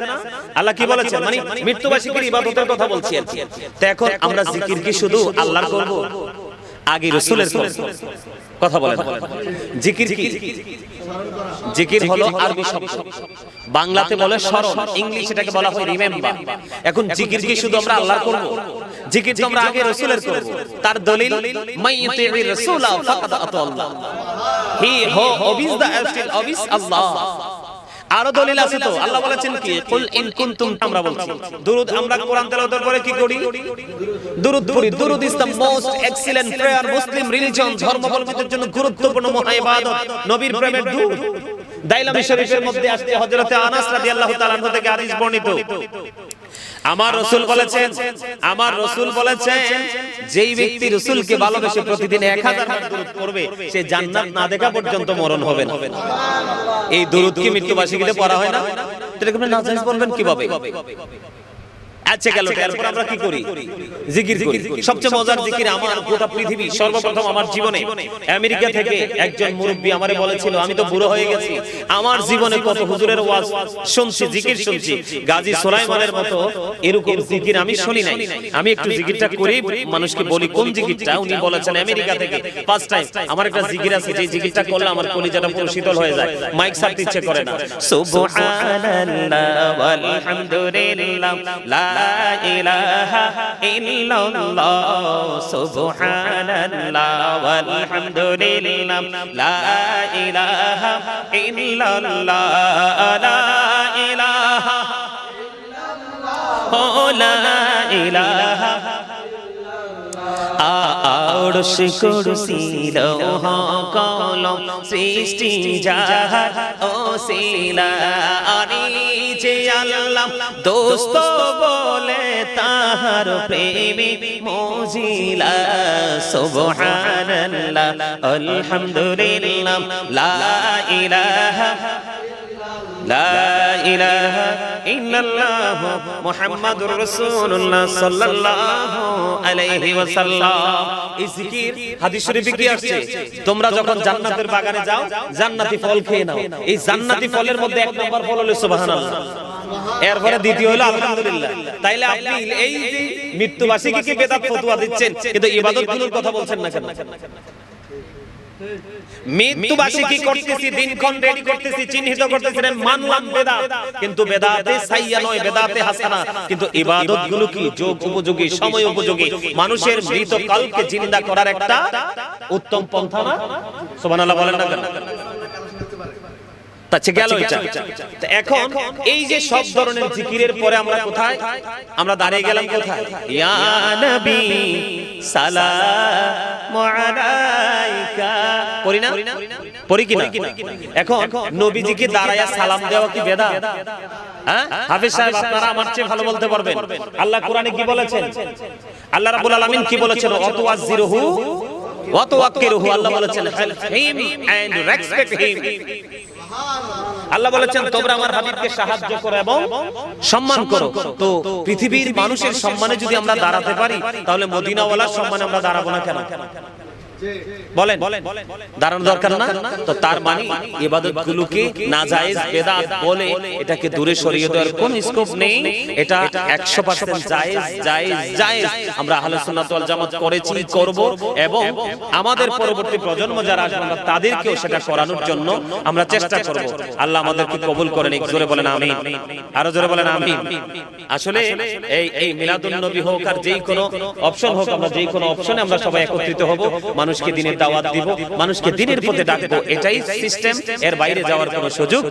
আল্লাহ কি বলেছেন? মানে মৃত্যুবার্ষিকীর ইবাদতের কথা বলছি আর কি। তো এখন আমরা জিকির কি শুধু আল্লাহর করব? আগে রাসূলের করব? কথা বলেন। জিকির কি? জিকির হলো আরবি শব্দ, বাংলাতে বলে স্মরণ, ইংলিশে এটাকে বলা হয় রিমেম্বার। এখন জিকির কি শুধু আমরা আল্লাহর করব? জিকির তো আমরা আগে রাসূলের করব। তার দলিল মাইয়ুতির রাসূলা ফাকাদ আতাল্লাহ, হি হো ওবিস দা অ্যাবস্টিল ওবিস আল্লাহ। আরো দলিল আছে তো, আল্লাহ বলেছেন কি কুল ইন কুনতুম, আমরা বলছি দুরূদ, আমরা কোরআন তেলাওয়াতের পরে কি করি? দুরূদ পড়ি। দুরূদ is the most excellent prayer Muslim religion, ধর্মাবলম্বীদের জন্য গুরুত্বপূর্ণ মহা ইবাদত, নবীর প্রেমের দুধ। দাইলামি শরীফের মধ্যে আসছে হযরতে আনাস রাদিয়াল্লাহু তাআলা আনহু থেকে হাদিস বর্ণিত, আমার রাসূল বলেছেন যেই ব্যক্তি রাসূলকে ভালোবেসে প্রতিদিন 1000 বার দুরূদ পড়বে সে জান্নাত না দেখা পর্যন্ত মরণ হবে না। এই দুরূদ কি মৃত্যুবার্ষিকীতে পড়া হয় না? এটা আপনি নাজায়েজ বলবেন কিভাবে? আচ্ছা গেল, তারপর আমরা কি করি? জিকির করি। সবচেয়ে মজার জিকির আমার গোটা পৃথিবী, সর্বপ্রথম আমার জীবনে আমেরিকা থেকে একজন মুরব্বী আমারে বলেছিল, আমি তো বুড়ো হয়ে গেছি, আমার জীবনে কত হুজুরের ওয়াজ শুনছি, জিকির শুনছি, গাজী সুলাইমানের মতো এরকম জিকির আমি শুনি নাই। আমি একটু জিকিরটা করি, মানুষকে বলি কোন জিকিরটা। উনি বলেছেন আমেরিকা থেকে ফার্স্ট টাইম আমার একটা জিকির আছে, যে জিকিরটা করলে আমার কলিজাটা পুরো শীতল হয়ে যায়, মাইক ছাড়তে ইচ্ছে করে না। সুবহানাল্লাহ ওয়ালহামদুলিল্লাহ লা ইলাহা ইল্লাল্লাহ, সুবহানাল্লাহ ওয়ালহামদুলিল্লাহ লা ইলাহা ইল্লাল্লাহ, লা ইলাহা ইল্লাল্লাহ, লা ইলাহা আরশ কুরসি লৌহ কলম সৃষ্টি জাহান ওসিলা, আনিছে আল্লাহ দোস্ত বলে তাহার প্রেমী মজিলা। সুবহানাল্লাহ আলহামদুলিল্লাহ লা ইলাহা ইল্লাল্লাহ মুহাম্মাদুর রাসূলুল্লাহ সাল্লাল্লাহু আলাইহি ওয়াসাল্লাম। এই জিকির হাদিস শরীফে কি আসছে? তোমরা যখন জান্নাতের বাগানে যাও, জান্নাতি ফল খেয়ে নাও। এই জান্নাতি ফলের মধ্যে এক নাম্বার ফল হলো সুবহানাল্লাহ, এরপরে দ্বিতীয় হলো আলহামদুলিল্লাহ। তাইলে আপনি এই যে মৃত্যুবার্ষিকীকে বেদাত ফতোয়া দিচ্ছেন, কিন্তু ইবাদতগুলোর কথা বলছেন না কেন? মৃত্যুবার্ষিকী করতেছি, দিনক্ষণ রেডি করতেছি, চিহ্নিত করতেছি, মানলাম বেদাত, কিন্তু বেদাতে সাইয়্যা নয়, বেদাতে হাসানা। কিন্তু ইবাদতগুলো কি যোগ উপযোগী, সময় উপযোগী, মানুষের মৃত কালকে জিন্দা করার একটা উত্তম পন্থা না? সুবহানাল্লাহ বলেন না কেন? তাছে গেল এটা। এখন এই যে সব ধরনের জিকিরের পরে আমরা কোথায়? আমরা দাঁড়িয়ে গেলাম কোথায়? ইয়া নবী সালামু আলাইকা, পড়ি না? পড়ি কিনা? এখন নবীজিকে দাঁড়ায়া সালাম দেওয়া কি বেদাত? হ্যাঁ হাফেজ সাহেব, আপনারা আমার চেয়ে ভালো বলতে পারবেন। আল্লাহ কোরআনে কি বলেছেন? আল্লাহ রাব্বুল আলামিন কি বলেছেন? ওয়াতুয়াজ্জিরুহু ওয়া তুওয়াক্কিরুহু। আল্লাহ বলেছেন help him and respect him. আল্লাহ বলেছেন তোমরা আমার হাবিবকে সাহায্য করো এবং সম্মান করো। তো পৃথিবীর মানুষের সম্মানে যদি আমরা দাঁড়াতে পারি, তাহলে মদিনাওয়ালার সম্মানে আমরা দাঁড়াবো না কেন? বলেন, দাঁড়ানো দরকার না? তো তার মানে ইবাদতগুলোকে নাজায়েজ বেদাত বলে এটাকে দূরে সরিয়ে দেওয়ার কোন স্কোপ নেই। এটা 100% জায়েজ জায়েজ জায়েজ। আমরা আহলে সুন্নাত ওয়াল জামাত করেছি, করব, এবং আমাদের পরবর্তী প্রজন্ম যারা আসবে আমরা তাদেরকেও সেটা করানোর জন্য আমরা চেষ্টা করব। আল্লাহ আমাদেরকে কবুল করেন। জোরে বলেন আমিন, আরো জোরে বলেন আমিন। আসলে এই মিলাদুন নবী হোক আর যেই কোনো অপশন হোক, আমরা যেই কোনো অপশনে আমরা সবাই একত্রিত হব, মানুষকে দিনের দাওয়াত দিব, মানুষকে দিনের পথে ডাকবো, এটাই সিস্টেম। এর বাইরে যাওয়ার কোনো সুযোগ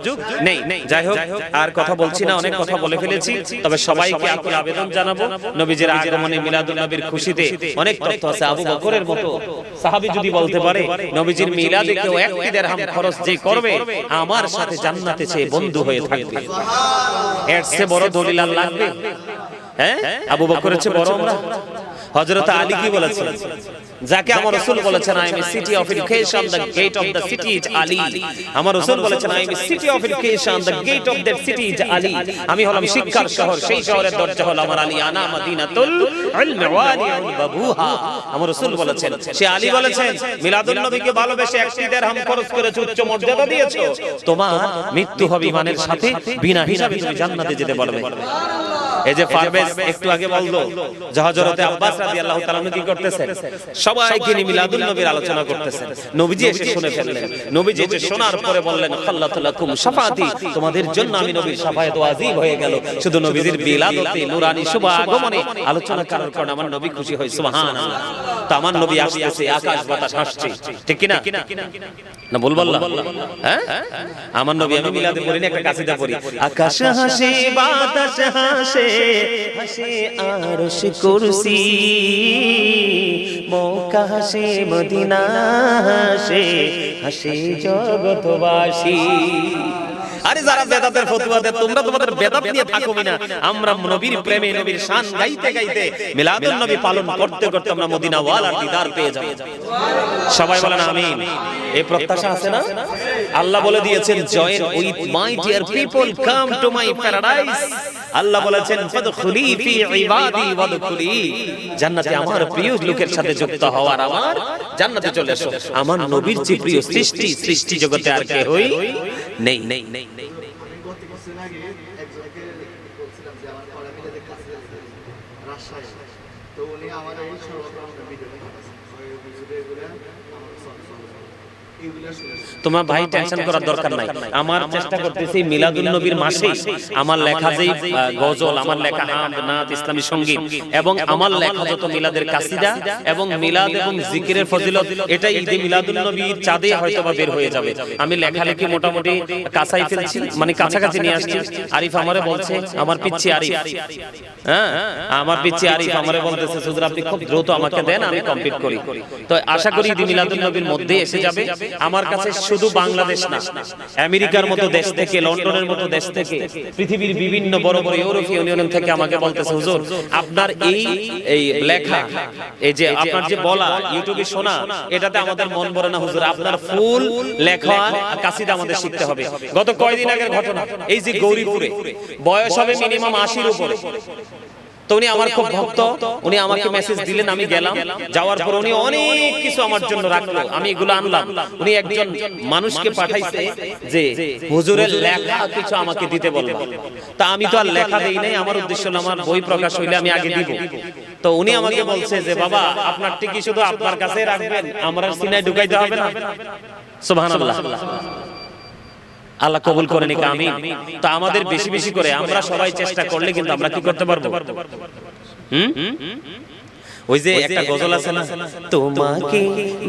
নেই। যাই হোক, আর কথা বলছি না, অনেক কথা বলে ফেলেছি। তবে সবাইকে আকুল আবেদন জানাবো, নবীজির আগমনে মিলাদুন নবীর খুশিতে অনেক তথ্য আছে। আবু বকরের মতো সাহাবী যদি বলতে পারে নবীজির মিলাদে কেউ 1 দিরহাম খরচ যে করবে আমার সাথে জান্নাতে সে বন্ধু হয়ে থাকবে, এর চেয়ে বড় দলিল আর লাগবে? হ্যাঁ, আবু বকরের চেয়ে বড় আমরা? হযরত আলী কি বলেছেন? যাকে আমার রাসূল বলেছেন I am a city of education, the gate of the city is Ali. আমার রাসূল বলেছেন I am a city of education, the gate of that city is Ali. আমি হলাম শিক্ষার শহর, সেই শহরের দরজা হলো আমার আলী। আনা মাদিনাতুল ইলমি ওয়ালিউন বাবুহা। আমার রাসূল বলেছেন, সে আলী বলেছেন, মিলাদুন নবীকে ভালোবেসে 1 দিরহাম খরচ করেছো, উচ্চ মর্যাদা দিয়েছো, তোমার মৃত্যু হবে ঈমানের সাথে, বিনা হিসাবে তুমি জান্নাতে যেতে পারবে। এই যে পারভেজ একটু আগে বললো যে হযরতে আব্বাস রাদিয়াল্লাহু তাআলা কি করতেছেন, সবাইকে নিয়ে মিলাদুন নবীর আলোচনা করতেছেন। নবীজি এসে শুনে ফেললেন। নবীজি এসে শোনার পরে বললেন, খাল্লাতু লাকুম শাফাআতি, তোমাদের জন্য আমি নবীর শাফায়াত ওয়াজিব হয়ে গেল। শুধু নবীজির বিলাদতে নূরানি শুভ আগমনে আলোচনা করার কারণে আমার নবী খুশি হয়। সুবহানাল্লাহ। তো আমার নবী আসতেছে, আকাশ বাতাস হাসছে, ঠিক কি না? না বল বল, হ্যাঁ আমার নবী, আমি মিলাদে পড়ি না, একটা কাসিদা পড়ি। আকাশ হাসে বাতাস হাসে, হাসে আরশ কুরসি, মক্কা হাসে মদিনা হাসে, হাসে জগতবাসী। আরে যারা বেদাতের ফতোয়া দেয়, তোমরা তোমাদের বেদাত নিয়ে থাকো না। আমরা নবীর প্রেমে, নবীর শান গাইতে গাইতে, মিলাদুন নবী পালন করতে করতে আমরা মদিনা ওয়ালার দিদার পেয়ে যাব। সবাই বলেন আমিন। এই প্রত্যাশা আছে না? আল্লাহ বলে দিয়েছেন, join with my dear people, come to my paradise. আল্লাহ বলেছেন, ফাদখুলি ফি ইবাদি ওয়াদখুলি, জান্নাতে আমার প্রিয় লোকের সাথে যুক্ত হওয়ার, আমার জান্নাতে চলে এসো। আমার নবীর যে প্রিয় সৃষ্টি, সৃষ্টি জগতে আর কেউই নেই। তোমার ভাই টেনশন করার দরকার নাই। আমার চেষ্টা করতেছি মিলাদুন নবীর মাসে আমার লেখা যেই গজল, আমার লেখা হামদ নাত ইসলামী সঙ্গীত এবং আমার লেখা যত মিলাদের কাসিদা এবং মিলাদ এবং জিকিরের ফজিলত, এটা ঈদে মিলাদুন নবীর চাঁদে হয়তোবা বের হয়ে যাবে। আমি লেখালেখি মোটামুটি কাছাই ফেলছি, মানে কাছাকাছি নিয়ে আসছি। আরিফ আমারে বলছে, আমার পিচ্ছি আরিফ, হ্যাঁ আমার পিচ্ছি আরিফ আমারে বলতেছে, হুজুর আপনি খুব দ্রুত আমাকে দেন, আমি কমপ্লিট করি। তো আশা করি ঈদে মিলাদুন নবীর মধ্যে এসে যাবে। আমার কাছে শুধু বাংলাদেশ না, আমেরিকার মতো দেশ থেকে, লন্ডনের মতো দেশ থেকে, পৃথিবীর বিভিন্ন বড় বড় ইউরোপীয় ইউনিয়ন থেকে আমাকে বলতেছে, হুজুর আপনার এই লেখা, এই যে আপনার যে বলা, ইউটিউবে শোনা, এটাতে আমাদের মন ভরে না হুজুর, আপনার ফুল লেখা কাসিদা আমাদের শিখতে হবে। গত কয়েকদিন আগের ঘটনা, এই যে গৌরীপুরে বয়স হবে মিনিমাম 80-র উপরে, তো উনি আমার খুব ভক্ত, উনি আমাকে মেসেজ দিলেন, আমি গেলাম। যাওয়ার পর উনি অনেক কিছু আমার জন্য রাখলো, আমি এগুলো আনলাম। উনি একজন মানুষকে পাঠাইছে যে হুজুরের লেখা কিছু আমাকে দিতে বলবো। তা আমি তো আর লেখা দেই নাই, আমার উদ্দেশ্য হলো আমার বই প্রকাশ হইলে আমি আগে দিব। তো উনি আমাকে বলছে যে বাবা আপনার টিকি শুধু আপনার কাছে রাখবেন, আমার সিনায় ঢুকাইতে হবে না। সুবহানাল্লাহ। আল্লাহ কবুল করে নিক, আমিন। তো আমাদের বেশি বেশি করে আমরা সবাই চেষ্টা করলে কিন্তু আমরা কি করতে পারবো? ওই যে একটা গজল আছে না, তোমাকে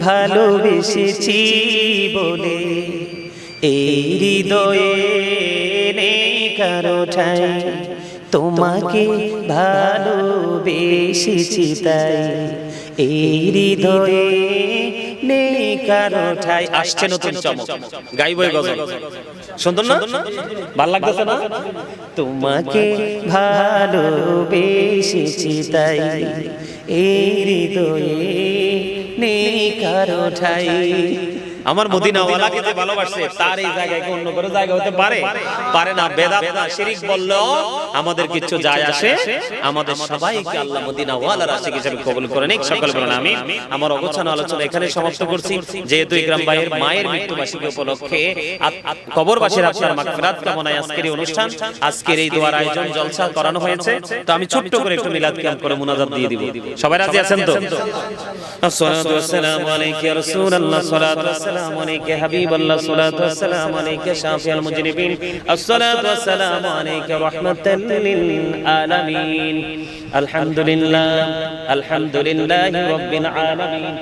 ভালোবেসেছি বলে এই হৃদয়ে নেই কারো ঠাই, তোমাকে ভালোবেসেছি তাই এই হৃদয়ে নেই কারো ঠাই। আসছে নতুন চমক, গাইবই গজল, সুন্দর না? ভালো লাগতেছে না? তোমাকে ভালোবেসেছি তাই এই হৃদয়ে নেই কারো ঠাই। আমার মদিনাওয়ালাকে যে ভালোবাসে তার এই জায়গায় কি অন্য কোনো জায়গা হতে পারে? পারে না। বেদাত না, শিরক বললেও আমাদের কিছু যায় আসে। আমাদের সবাইকে আল্লাহ মদিনাওয়ালার আশিক হিসেবে কবুল করে নিক। সকল বলেন আমিন। আমার অগোছানো আলোচনা এখানে সমাপ্ত করছি। যেহেতু ইকরাম ভাইয়ের মায়ের মৃত্যুবার্ষিকী উপলক্ষে কবরবাসীর আত্মার মাগফিরাত কামনায় আজকের এই অনুষ্ঠান, আজকের এই দোয়ার আয়োজন জলসা করানো হয়েছে। তো আমি ছোট্ট করে একটু মিলাদ কিয়াম করে মুনাজাত দিয়ে দিব। সবাই রাজি আছেন তো? আসসালাতু ওয়াসসালামু আলাইকা ইয়া রাসূলুল্লাহ, সালাতু السلام عليك حبيب الله، الصلاة والسلام عليك شافي المجرمين، الصلاة والسلام عليك رحمة للعالمين. الحمد لله، الحمد لله رب العالمين،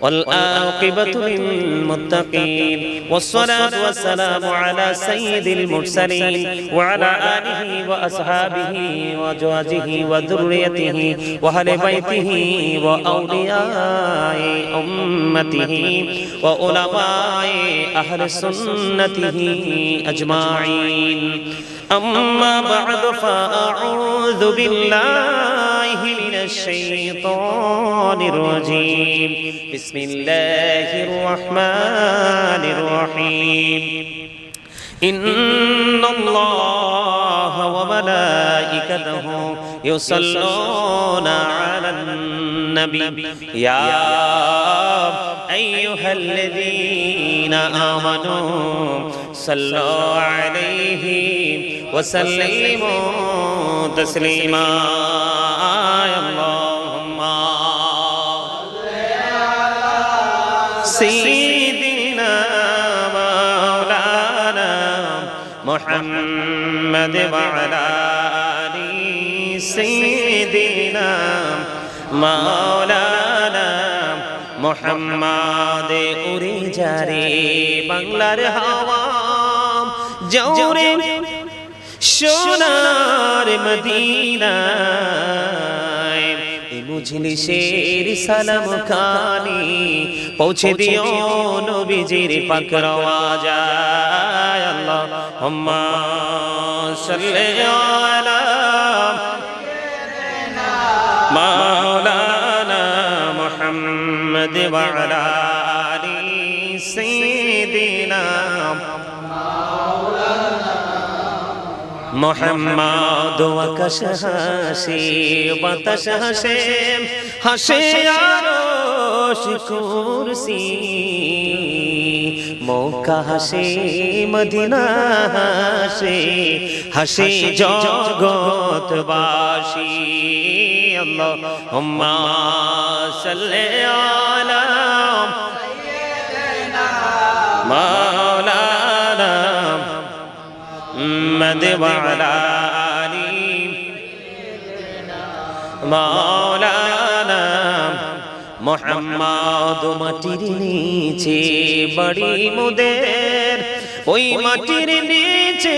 والعاقبة للمتقين، والصلاة والسلام على سيد المرسلين وعلى آله وأصحابه وأزواجه وذريته وأهل بيته وأولياء أمته وعلماء أهل سنته أجمعين. أما بعد فأعوذ بالله من الشيطان الرجيم بسم الله الرحمن الرحيم إن الله وملائكته يصلون على النبي يا أيها الذين آمنوا صلوا عليه وسلموا تسليما اللهم سيدنا مولانا محمد وعلى آل سيدنا مولانا محمد উড়ে যারে বাংলার হাওয়া জোরে সোনার মদিনায় এই মজলিসের সালাম খানি পৌঁছে দিও নবীজির পাক রওয়াজায় আল্লাহুম্মা সাল্লি আলা মাওলানা মুহাম্মদ ওয়া আলা আলি সাইয়্যিদিনা মোহাম্মদ আকাশ হাসে বাতাস হাসে হাসে আরশ কুরসি মক্কা হাসে মদিনা হাসে হাসে জগৎবাসী আল্লাহুম্মা সাল্লি আলা মাওলানা محمد وعلى آل مولانا محمد মাটির নিচে বাড়ি মোদের ওই মাটির নিচে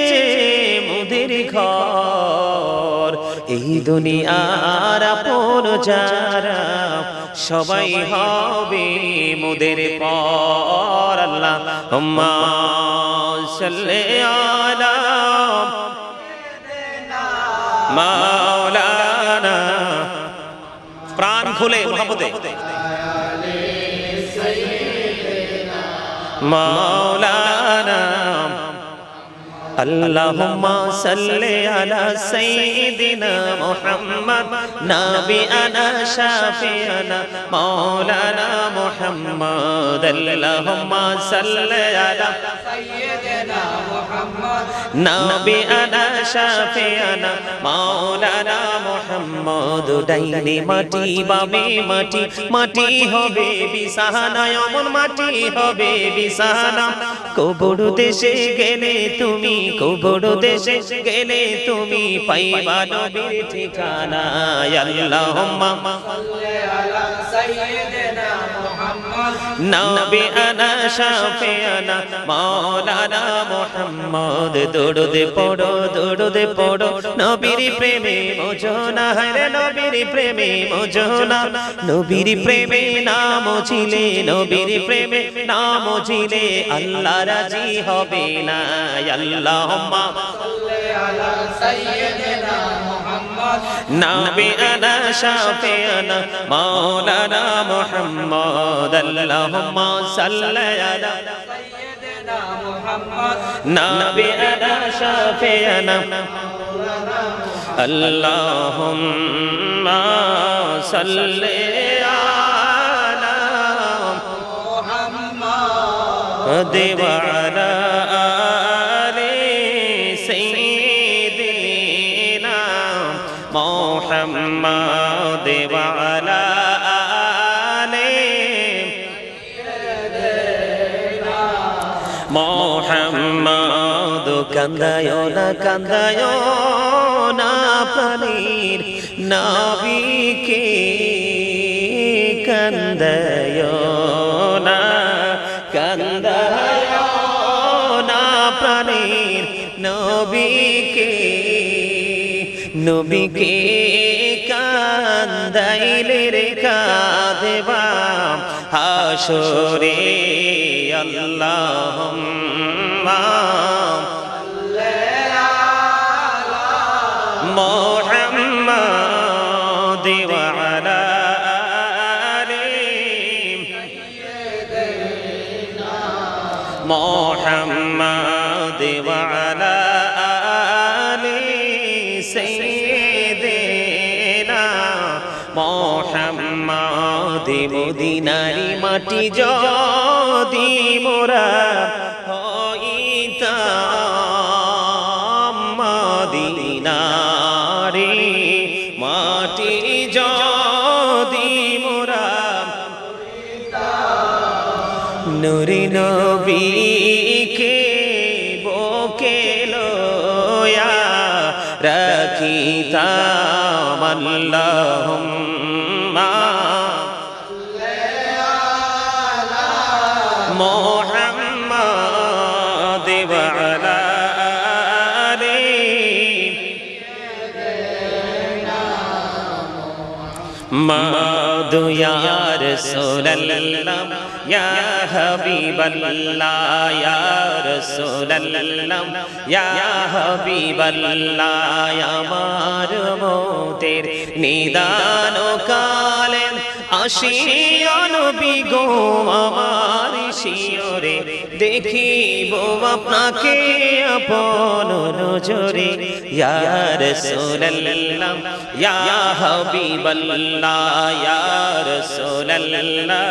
মোদের ঘর এই দুনিয়ার আপন যারা সবাই হবে মোদের পর আল্লাহুম্মা সাল্লি আলা মাওলানা প্রাণ খুলে মোহাম্মদে মাওলানা اللهم صل على سيدنا محمد نبينا شافينا مولانا محمد اللهم صل على سيدنا محمد نبينا شافينا مولانا محمد ডাইনে মাটি বামে মাটি মাটি হবে বিছানা এমন মাটি হবে বিছানা কবর দেশে গেলে তুমি কবর দেশে গেলে তুমি পাইবা নবীর ঠিকানা আল্লাহুম্মা সাল্লি আলা সাইয়্যিদিনা মুহাম্মদ নবিয়ানা শাফিয়ানা মাওলানা মুহাম্মদ দরুদে পড়ো নবীর প্রেমে মজনা রে নবীর প্রেমে মজনা নবীর প্রেমে নাম ছিলে নবীর প্রেমে নাম ছিলে আল্লাহ রাজি হবে না আল্লাহুম্মা সাল্লি আলা সাইয়্যিদিনা মুহাম্মদ নবিয়ানা শাফিয়ানা মাওলানা মুহাম্মদ আল্লাহুম্মা সাল্লি আলা সাইয়্যিদিনা মুহাম্মদ নবিয়ানা শাফিয়ানা আল্লাহুম্মা সাল্লি আলা মুহাম্মদ ওয়া আলা محمد وعلى آله محمد কান্দায়ো না প্রাণীর নবীকে কান্দায়ো না প্রাণীর নবীকে কান্দাইলে রে কাঁদবা হাসরে আল্লাহুম্মা সাল্লি محمد وعلى محمد وعلى آل سيدنا محمد মদিনারি মাটি যদি মোরা হইতাম মদিনারি মাটি যদি মোরা নূরে নবীকে বুকে লয়া রাখিতাম আল্লাহুম্মা মুহাম্মাদ ওয়া আলা আলি মাদু ইয়া রাসূলুল্লাহ ইয়া হাবিবাল্লাহ ইয়া রাসূলুল্লাহ ইয়া হাবিবাল্লাহ আমার মোদের নিদান কালে আসিয়া নবী গো আমার শিয়রে দেখিব আপনাকে আপন নজরে ইয়া রাসূলুল্লাহ ইয়া হাবিবাল্লাহ ইয়া রাসূলুল্লাহ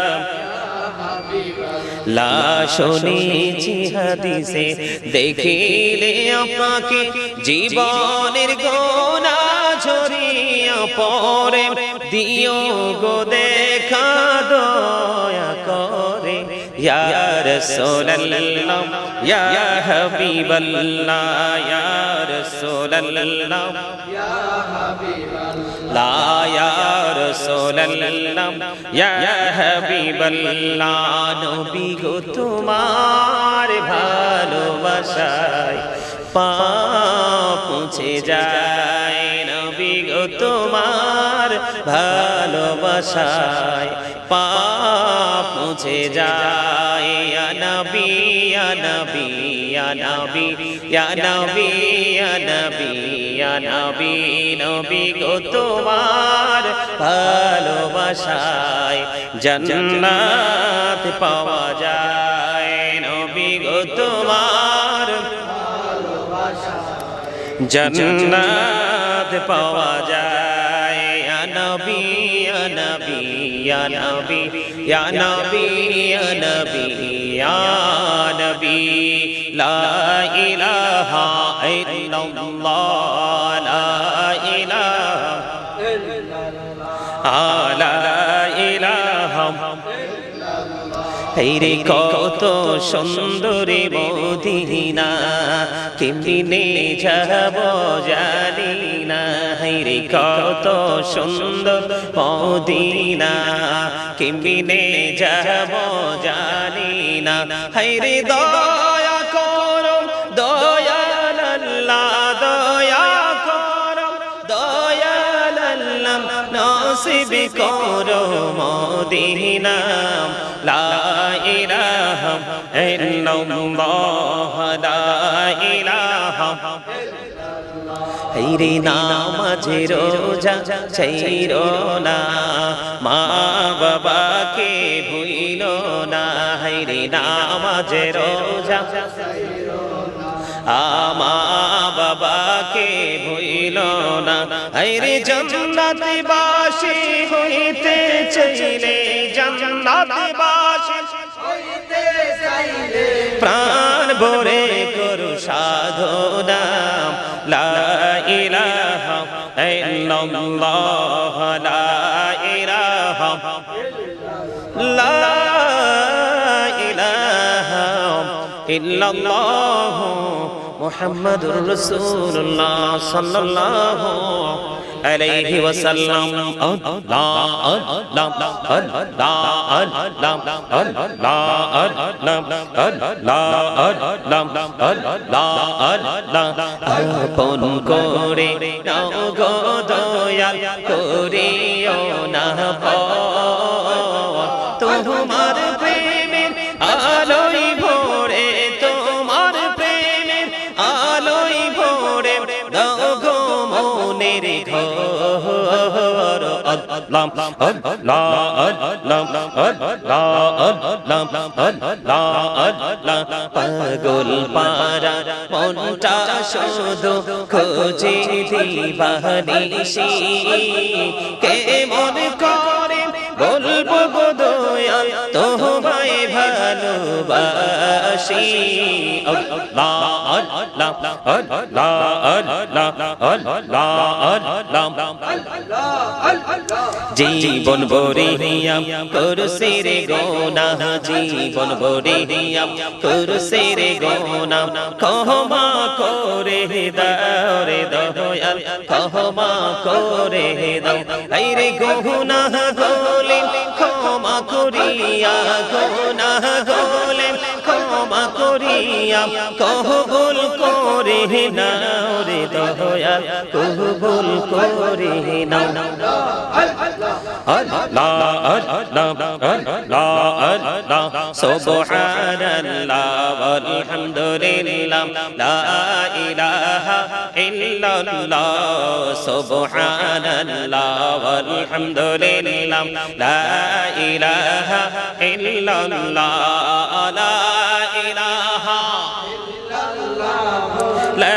লা শুনেছি হাদিসে দেখিলে আপনাকে জীবনের গোনা ঝরিয়া পড়ে দিও গো দেখা দয়া করে ইয়া রাসূলুল্লাহ ইয়া হাবিবাল্লাহ ইয়া রাসূলুল্লাহ ইয়া হাবিবাল্লাহ ইয়া রাসূলুল্লাহ ইয়া হাবিবাল্লাহ নবী গো তোমার ভালোবাসায় পাপ মুছে যায় নবী গো তোমার ভালোবাসায় পাপ মুছে যায় ইয়া নবী ইয়া নবী ইয়া নবী ইয়া নবী ইয়া নবী ইয়া নবী নবী গো তোমার ভালোবাসায় জান্নাত পাওয়া যায় নবী গো তোমার ভালোবাসায় জান্নাত পাওয়া যায় ইয়া নবী ইয়া নবী ইয়া নবী ইয়া নবী ইয়া নবী ইয়া নবী লা ইলাহা ইল্লাল্লাহ লা ইলাহা ইল্লাল্লাহ লা ইলাহা হেরে কত সুন্দরী মদিনা কেমনে যাব জানি না হেরে কত সুন্দর মদিনা কেমনে যাব জানি না হেরে দয়া করো দয়াল আল্লাহ দয়া করো দয়াল আল্লাহ নসিব করো মদিনা লা ইলাহা ইল্লাল্লাহ লা ইলাহা হেরে নামাজে রোজা ছাইরো না মা বাবাকে ভুইলো না হেরে নামাজে রোজা ছাইরো না মা বাবাকে ভুইলো না হেরে জান্নাতবাসী হইতে চাইলে জান্নাতবাসী হইতে চাইলে প্রাণ ভরে করু সাধনা লা ইলাহা ইল্লাল্লাহ লা ইলাহা লা ইলাহা ইল্লাল্লাহ মুহাম্মাদুর রাসূলুল্লাহ সাল্লাল্লাহু আলাইহি ওয়াসাল্লাম আপন করে নাও গো দয়াল করিও না তোমার প্রেমের আলোয় ভরে তোমার প্রেমের আলোয় ভরে দাও গো মন মনের ঘর আল্লাহ আল্লাহ আল্লাহ আল্লাহ আল্লাহ আল্লাহ পাগল পারা মনটা শুধু খোঁজে দিবানিশি কেমন করে বলবো গো দয়াল তোমায় ভালোবাসি আল্লাহ আল্লাহ আল্লাহ আল্লাহ জীবন ভরিয়া করছে রে গোনাহ জীবন ভরিয়া করছে রে গোনাহ ক্ষমা করে দাও রে দয়াল ক্ষমা করে দাও এই রে গোনাহ গোলে ক্ষমা করিয়া গোনাহ গোলে ক্ষমা করিয়া কবুল করে নাও রে দয়াল কবুল করে নাও আল্লাহ আল্লাহ আল্লাহ আল্লাহ সুবহানাল্লাহ ওয়ালহামদুলিল্লাহ লা ইলাহা ইল্লাল্লাহ সুবহানাল্লাহ ওয়ালহামদুলিল্লাহ লা ইলাহা ইল্লাল্লাহ লা ইলাহা লা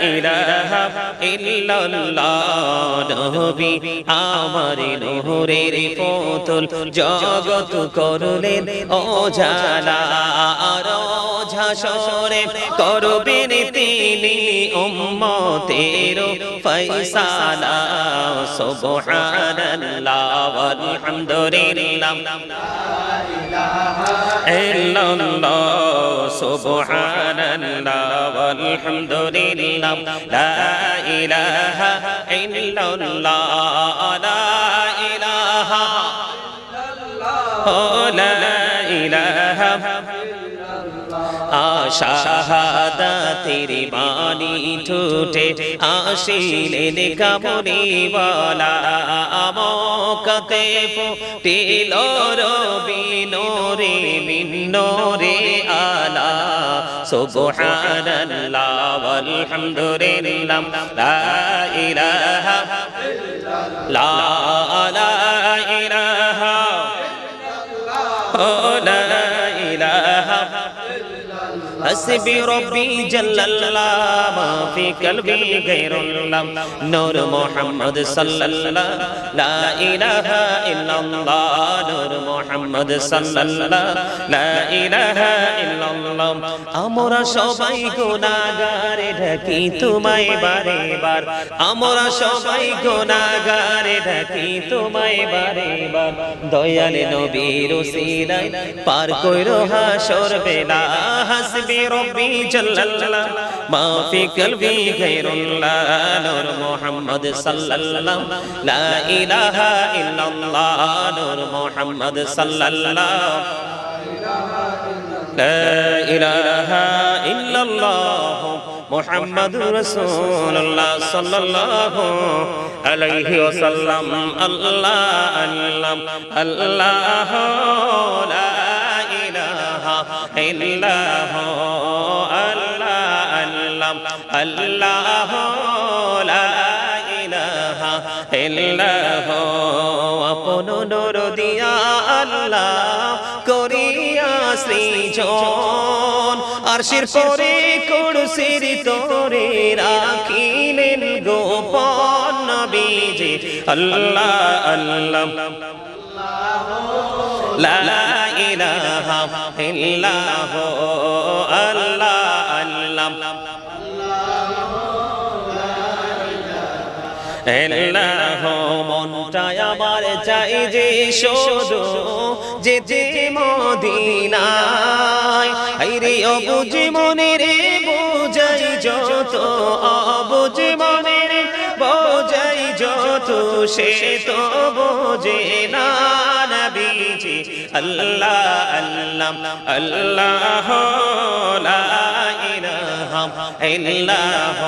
ইলাহা ইল্লাল্লাহ নবী আমার নূরের পুতুল জগৎ করলেন ওজালা আর ঝাসরে করবেন তিনি উম্মতের ফয়সালা সুবহানাল্লাহ ওয়ালহামদুলিল্লাহ ইল্লাল্লাহ সুবহানাল্লাহ ওয়ালহামদুলিল্লাহ লা ইলাহা ইল্লাল্লাহ লা ইলাহা লা ইলাহা শাহাদাতের বাণী ঠোঁটে আসিলেন কামড়িওয়ালা আমকাতে ফুটিল রবি নূরে মিন নূরে আলা সুবহানাল্লাহ ওয়ালহামদুলিল্লাহ লা ইলাহা ইল্লাল্লাহ লা ইলাহা লা ইলাহা حسبي ربي جل الله ما في قلبي غير الله نور محمد صلى الله لا إله إلا الله نور محمد صلى الله لا إله إلا الله আমরা সবাই গুনাহগার ঢাকি তোমায় বারে বার আমরা সবাই গুনাহগার ঢাকি তোমায় বারে বার দয়াল নবীর ওসিলায় পার কইরো হাসর বেলা হাসবি রব্বি জাল্লাল্লাহ মা ফি কলবি গায়রুল্লাহ নূর মুহাম্মদ সাল্লাল্লাহু লা ইলাহা ইল্লাল্লাহ নূর মুহাম্মদ সাল্লাল্লাহু লা ইলাহা ইল্লাল্লাহ মুহাম্মাদুর রাসূলুল্লাহ সাল্লাল্লাহু আলাইহি ওয়াসাল্লাম আল্লাহ আল্লাহ আল্লাহ লা ইলাহা ইল্লাল্লাহ আল্লাহ লা ইলাহা ইল্লাল্লাহ আপন নূর দিয়া আল্লাহ করিয়া সৃজন আরশের পরে কুরসির তোরে রাখিলেন গোপন নবীজি আল্লাহ আল্লাহ লা ইলাহা ইল্লাল্লাহ আল্লাহ আল্লাহ এল্লাহ মনটা আমার চাই যে শুধু যেতে মদিনায় আইরে অবুঝ মনের বোঝাই যত অবুঝ মনের বোঝাই যত সে তো বোঝে না নবীজি আল্লাহ আল্লাহ আল্লাহ লা ইলাহা ইল্লাল্লাহ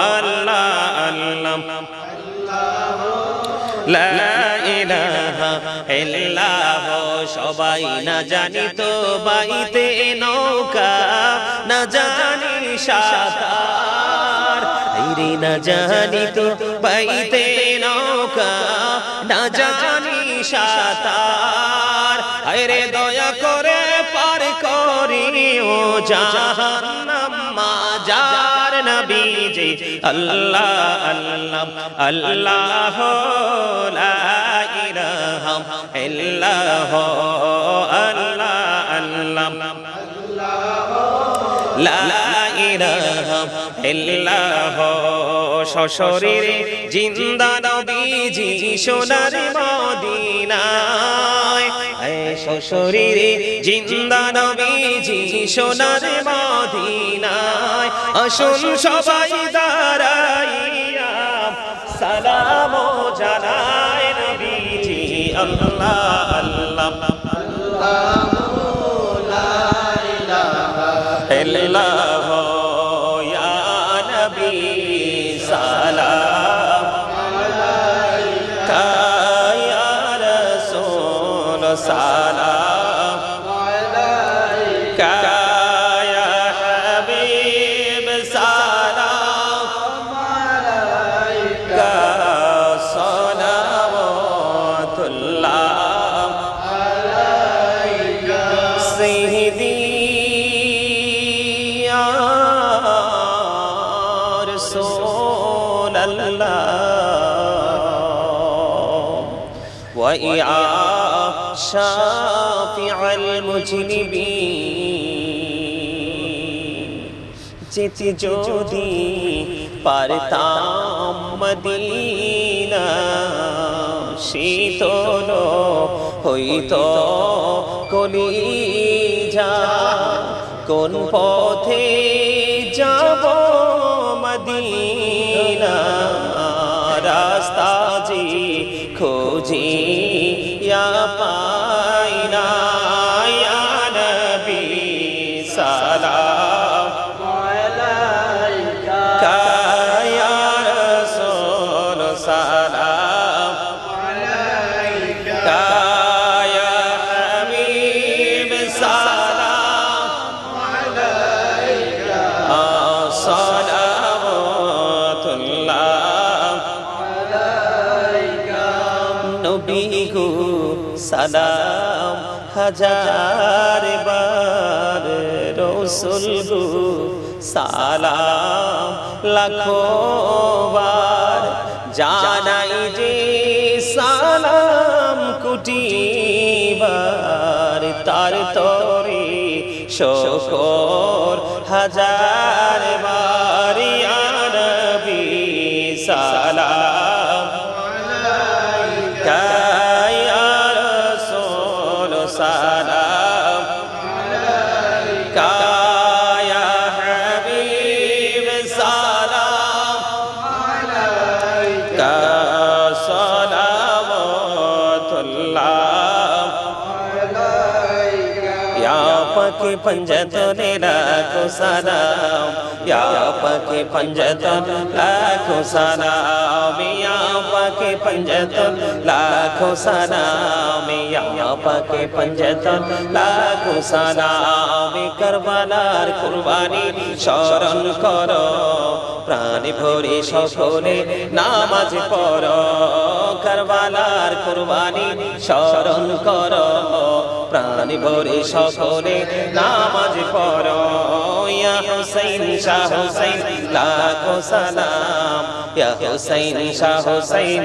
আল্লাহ আল্লাহ লা ইলাহা ইল্লাল্লাহ সবাই না জানি তো বাইতে নৌকা না জানি সাঁতার রে না জানি তো বাইতে নৌকা না জানি সাঁতার আরে দয়া করে পার করিও জাহান্নাম মাজার নবীজি আল্লাহ আল্লাহ আল্লাহ লা ইলাহা ইল্লাল্লাহ আল্লাহ আল্লাহ লা ইলাহা ইল্লাল্লাহ সশরীরে জিন্দা নবীজি সোনার মদিনায় সশরীরে জিন্দা নবীজি সোনার মদিনায় আসুন সবাই দাঁড়াইয়া সালাম জানাই নবীজি আল্লাহ আল্লাহ ইল্লাল্লাহ ইয়া নবী সালাম আলাইকা ইয়া রাসূল সালাম আলাইকা ইয়া হাবিব সালাম আলাইকা সালাওয়াতুল্লাহ আলাইকা সাইয়্যিদি رسول الله ويا شافع المجنبين যেতে যদি পারতাম মদিনা শীতল হইতো কলিজা কোন পথে যাব মদিনা রাস্তা জি খোঁজি ইয়া পাই না ইয়া নবী সালাম আলাইকা ইয়া রাসূল সালাম আলাইকা ইয়া হাবিব সালাম আলাইকা সালাওয়াতুল্লাহ আলাইকা নবী গো সালাম হাজার বার রাসূল গো সালাম লাখো বার জানাই যে সালাম কোটি বার তার তরে শুকর হাজার বার ইয়া নবী সালাম আলাইকা ইয়া রাসূল সালাম আলাইকা ইয়া হাবিব সালাম আলাইকা সালাওয়াতুল্লাহ या पके पंजतने लाखों सलाम या पके पंजतन लाखों सलाम या पके पंजतन लाखों सलाम या पके पंजतन लाखों सलाम करबलार कुर्बानी शरण करो प्राण भरे सकले नामाज पढ़ो करबलार कुर्बानी शरण करो प्राण भरे सकले नामाज पढ़ो या हुसैन शाह हुसैन लाखों सलाम या हुसैन शाह हुसैन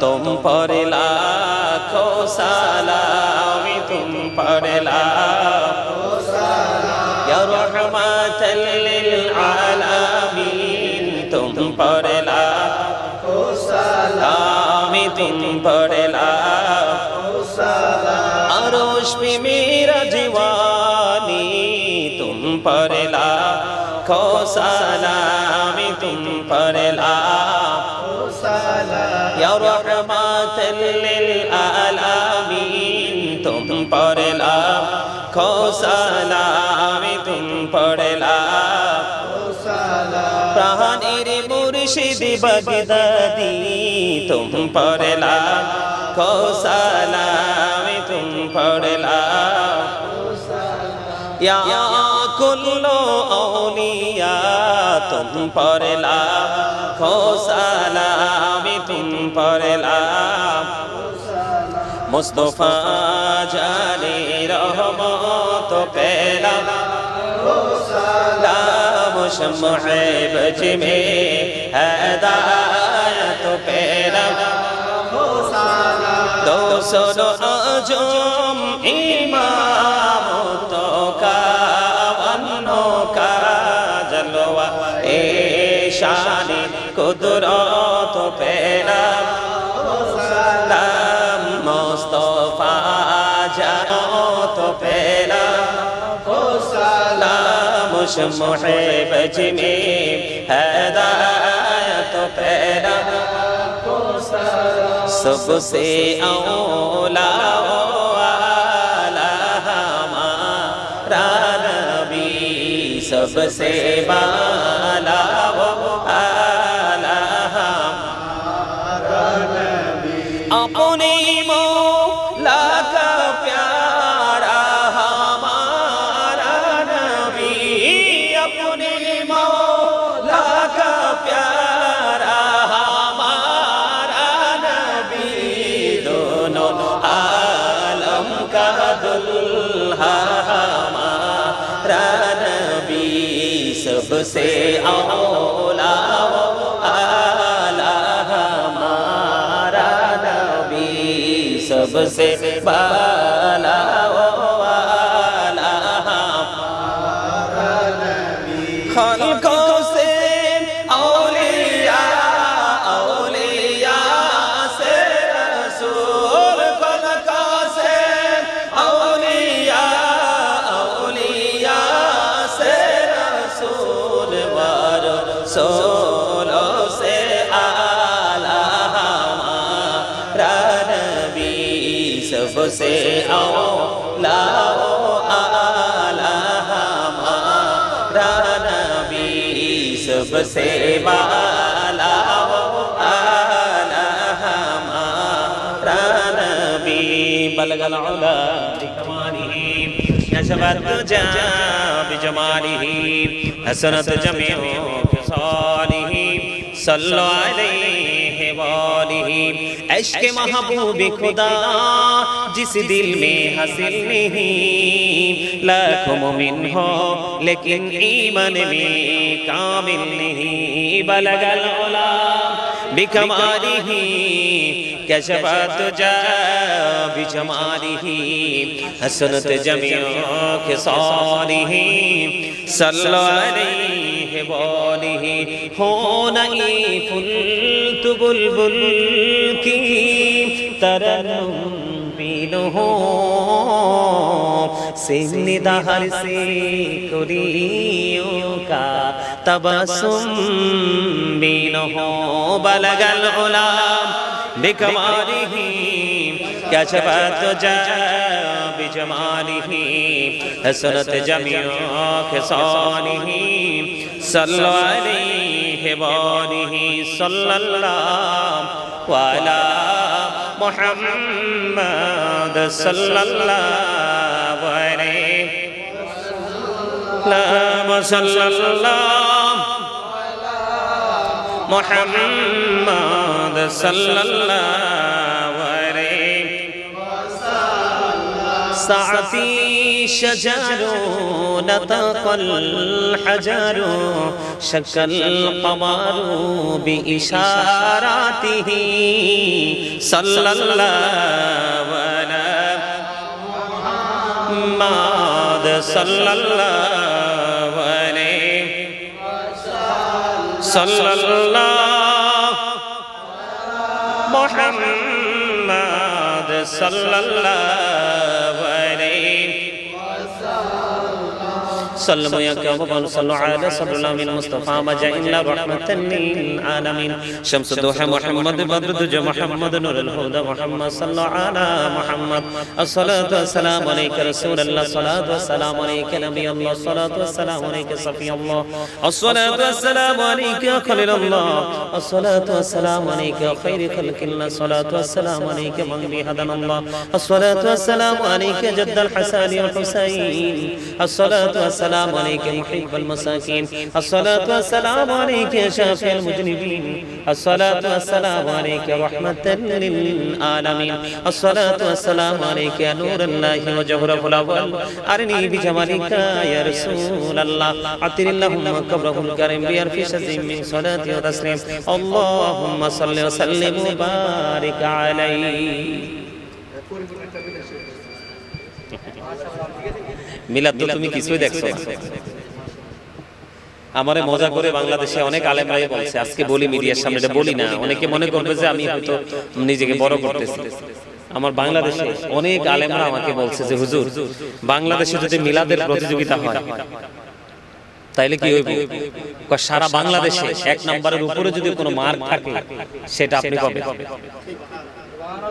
तुम पर लाखों सलाम तुम पर लाखों सलाम या रहमतल लिल आलमीन तुम पर लाखों सलाम तुम पर लाखों सलाम अरोश पे मेरा जीवानी तुम पर लाखों सलाम तुम पर लाखों सलाम या रहमतल लिल आलमीन तुम पर लाखों सलाम तुम पर लाखों सलाम प्राणेर मुर्शिद बगदादी तुम पर लाखों सलाम तुम पर लाखों सलाम या कुल कुल्लो औलिया तुम पर लाखो सलाम तुम पर लाखो सलाम मुस्तफा जाने रहमत पेला सलाम शम्मे बज में हिदायत पेला दो सो आजम इमाम तो का वनो का जलवा ए शानी कुदरत पेला सलाम मुस्तफा जात पेला सलाम शम्मे बज में हिदायत पेला सबसे औला वाला हमारा नबी सबसे बाला वाला हमारा नबी अपने मौला का प्यारा हमारा नबी अपने मौला का प्यारा दुल्हा हमारा नबी सबसे औला आला हमारा नबी सबसे बाला वाला हमारा नबी खल्कों से औलिया औलिया से रसूल खल्कों से औलिया औलिया से रसूल सोलो से आला हमारा नबी सबसे औला आला हमारा नबी सबसे बाला आला हमारा नबी बलगल उला बिकमालिही नशबत तुजा बिजमालिही हसनत जमीउ खिसालिही सल्लु अलैहि वालिही इश्क महबूब खुदा जिस दिल में हासिल नहीं लाखों मोमिन हो लेकिन ईमान में कामिल नहीं बलगल उला बिकमालिही कशफत जा बिजमालिही हसनत जमीउ खिसालिही सल्लु अलैहि वालिही हो नहीं फुल तु बुलबुल की तरन्नुम बिनु हो सिन्निदाहर से कुरियों का तबस्सुम बिनु हो बलगल उला बिकमालिही कशफत जा बिजमालिही हसनत जमीउ खिसालिही सल्लु अलैहि वालिही सल्लल्लाहु अला मुहम्मद सल्लल्लाहु अलैहि वसल्लम मुहम्मद सल्लल्लाहु अलैहि साअती शजरो नतक़ल हजरो शक्कल क़मरो बिइशारातिही सल्लल्लाहु अलैहि मुहम्मद सल्लल्लाहु अलैहि सल्लल्लाहु मुहम्मद सल्लल्लाहु अलैहि सल्लल्लाहु अलैहि वसल्लम मुस्तफा मजइल्ला रहमतन लिल आलमीन शम्स दुहा मुहम्मद बद्र दुजा मुहम्मद नूरुल हुदा मुहम्मद सल्लल्लाहु अला मुहम्मद अस्सलातु वस्सलामु अलैका रसूलल्लाह सलातु वस्सलामु अलैका नबियल्लाह सलातु वस्सलामु अलैका सफियल्लाह अस्सलातु वस्सलामु अलैका खलीलल्लाह अस्सलातु वस्सलामु अलैका खैर खल्किल्लाह सलातु वस्सलामु अलैका मन बिहदनल्लाह अस्सलातु वस्सलामु अलैका जद्दल हसन वल हुसैन अस्सलातु वस्सलामु والسلام عليك محب المساكين الصلاة والسلام عليك يا شافع المذنبين الصلاة والسلام عليك رحمة للعالمين الصلاة والسلام عليك يا نور الله وجوهره الأول أرني بجمالك يا رسول الله عطر اللهم قبره الكريم بألف شزم من صلاة وتسليم اللهم صل وسلم وبارك عليه মিলাদ তো তুমি কিছুই দেখছো না আমারে মজা করে বাংলাদেশে অনেক আলেমরাই বলছে আজকে বলি মিডিয়ার সামনে এটা বলি না অনেকে মনে করবে যে আমি হয়তো নিজেকে বড় করতেছি আমার বাংলাদেশে অনেক আলেমরা আমাকে বলছে যে হুজুর বাংলাদেশে যদি মিলাদের প্রতিযোগিতা হয় তাইলে কি হইব সারা বাংলাদেশে এক নম্বরের উপরে যদি কোনো মার্ক থাকে সেটা আপনি পাবেন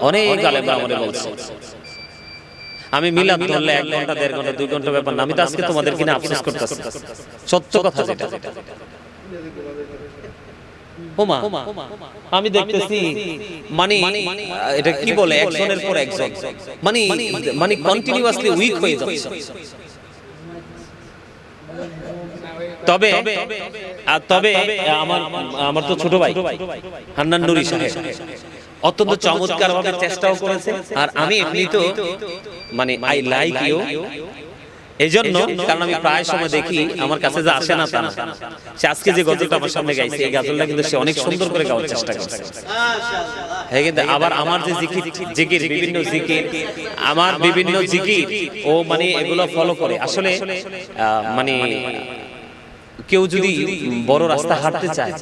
অনেক আলেমরা আমারে বলছে আমি মিলাদ ধরলে 1 ঘন্টা 1.5 ঘন্টা 2 ঘন্টা ব্যাপার না আমি তো আজকে তোমাদের কিনা আফসোস করতেছি সত্য কথা যেটা ওমা আমি দেখতেছি মানে এটা কি বলে একজনের পর একজন মানে কন্টিনিউয়াসলি উইক হয়ে যাচ্ছে তবে আমার তো ছোট ভাই হান্নান নুরি সাহেব অত্যন্ত চমৎকার ভাবে চেষ্টাও করেছে আর আমি এমনি তো মানে আই লাইক ইউ এইজন্য কারণ আমি প্রায় সময় দেখি আমার কাছে যে আসে না তা না সে আজকে যে গজলটা আমার সামনে গাইছে এই গজলটা কিন্তু সে অনেক সুন্দর করে গাওয়ার চেষ্টা করছে হ্যাঁ কিন্তু আবার আমার যে জিকির বিভিন্ন জিকির আমার বিভিন্ন জিকির ও মানে এগুলো ফলো করে আসলে মানে কেউ যদি বড় রাস্তা হাঁটতে চায়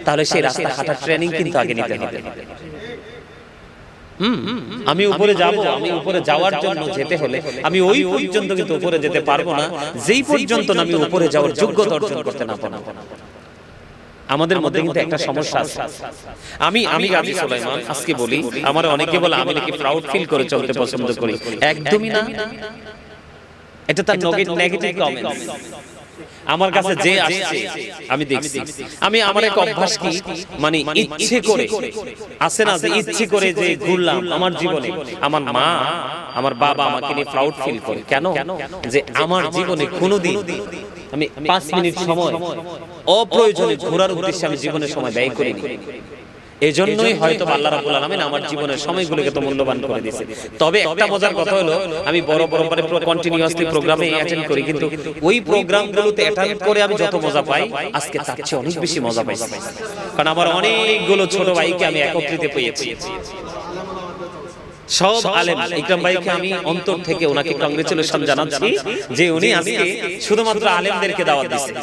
তাহলে সেই রাস্তা হাঁটার ট্রেনিং কিন্তু আগে নিতে হবে আমি উপরে যাব আমি উপরে যাওয়ার জন্য যেতে হলে আমি ওই পর্যন্ত কিন্তু উপরে যেতে পারবো না যেই পর্যন্ত আমি উপরে যাওয়ার যোগ্যতা অর্জন করতে না পারবো আমাদের মধ্যে কিন্তু একটা সমস্যা আছে আমি গাজী সুলাইমান আজকে বলি আমার অনেকে বলে আমি নাকি প্রাউড ফিল করে চলতে পছন্দ করি একদমই না এটা তার নেগেটিভ কমেন্টস আমার কাছে যে আসছে আমি দেখছি আমি আমার এক অভ্যাস কি মানে ইচ্ছে করে আছে না যে ইচ্ছে করে যে ঘুরলাম আমার জীবনে আমার মা আমার বাবা আমাকে নিয়ে প্রাউড ফিল করে কেন যে আমার জীবনে কোনোদিন আমি 5 মিনিট সময় অপ্রয়োজনে ঘোরার উদ্দেশ্যে আমি জীবনের সময় ব্যয় করিনি এজন্যই হয়তো আল্লাহ রাব্বুল আলামিন আমার জীবনের সময়গুলোকে তো মূল্যবান করে দিয়েছে তবে একটা মজার কথা হলো আমি বড় মানে কন্টিনিউয়াসলি প্রোগ্রামে অ্যাটেন্ড করি কিন্তু ওই প্রোগ্রামগুলোতে অ্যাটেন্ড করে আমি যত মজা পাই আজকে তার চেয়ে অনেক বেশি মজা পাইছি কারণ আমার অনেকগুলো ছোট ভাইকে আমি একত্রিত পেয়েছি সব আলেম ইকরাম ভাইকে আমি অন্তর থেকে ওনাকে কংগ্রেচুলেশন জানাচ্ছি যে উনি আজকে শুধুমাত্র আলেমদেরকে দাওয়াত দিয়েছেন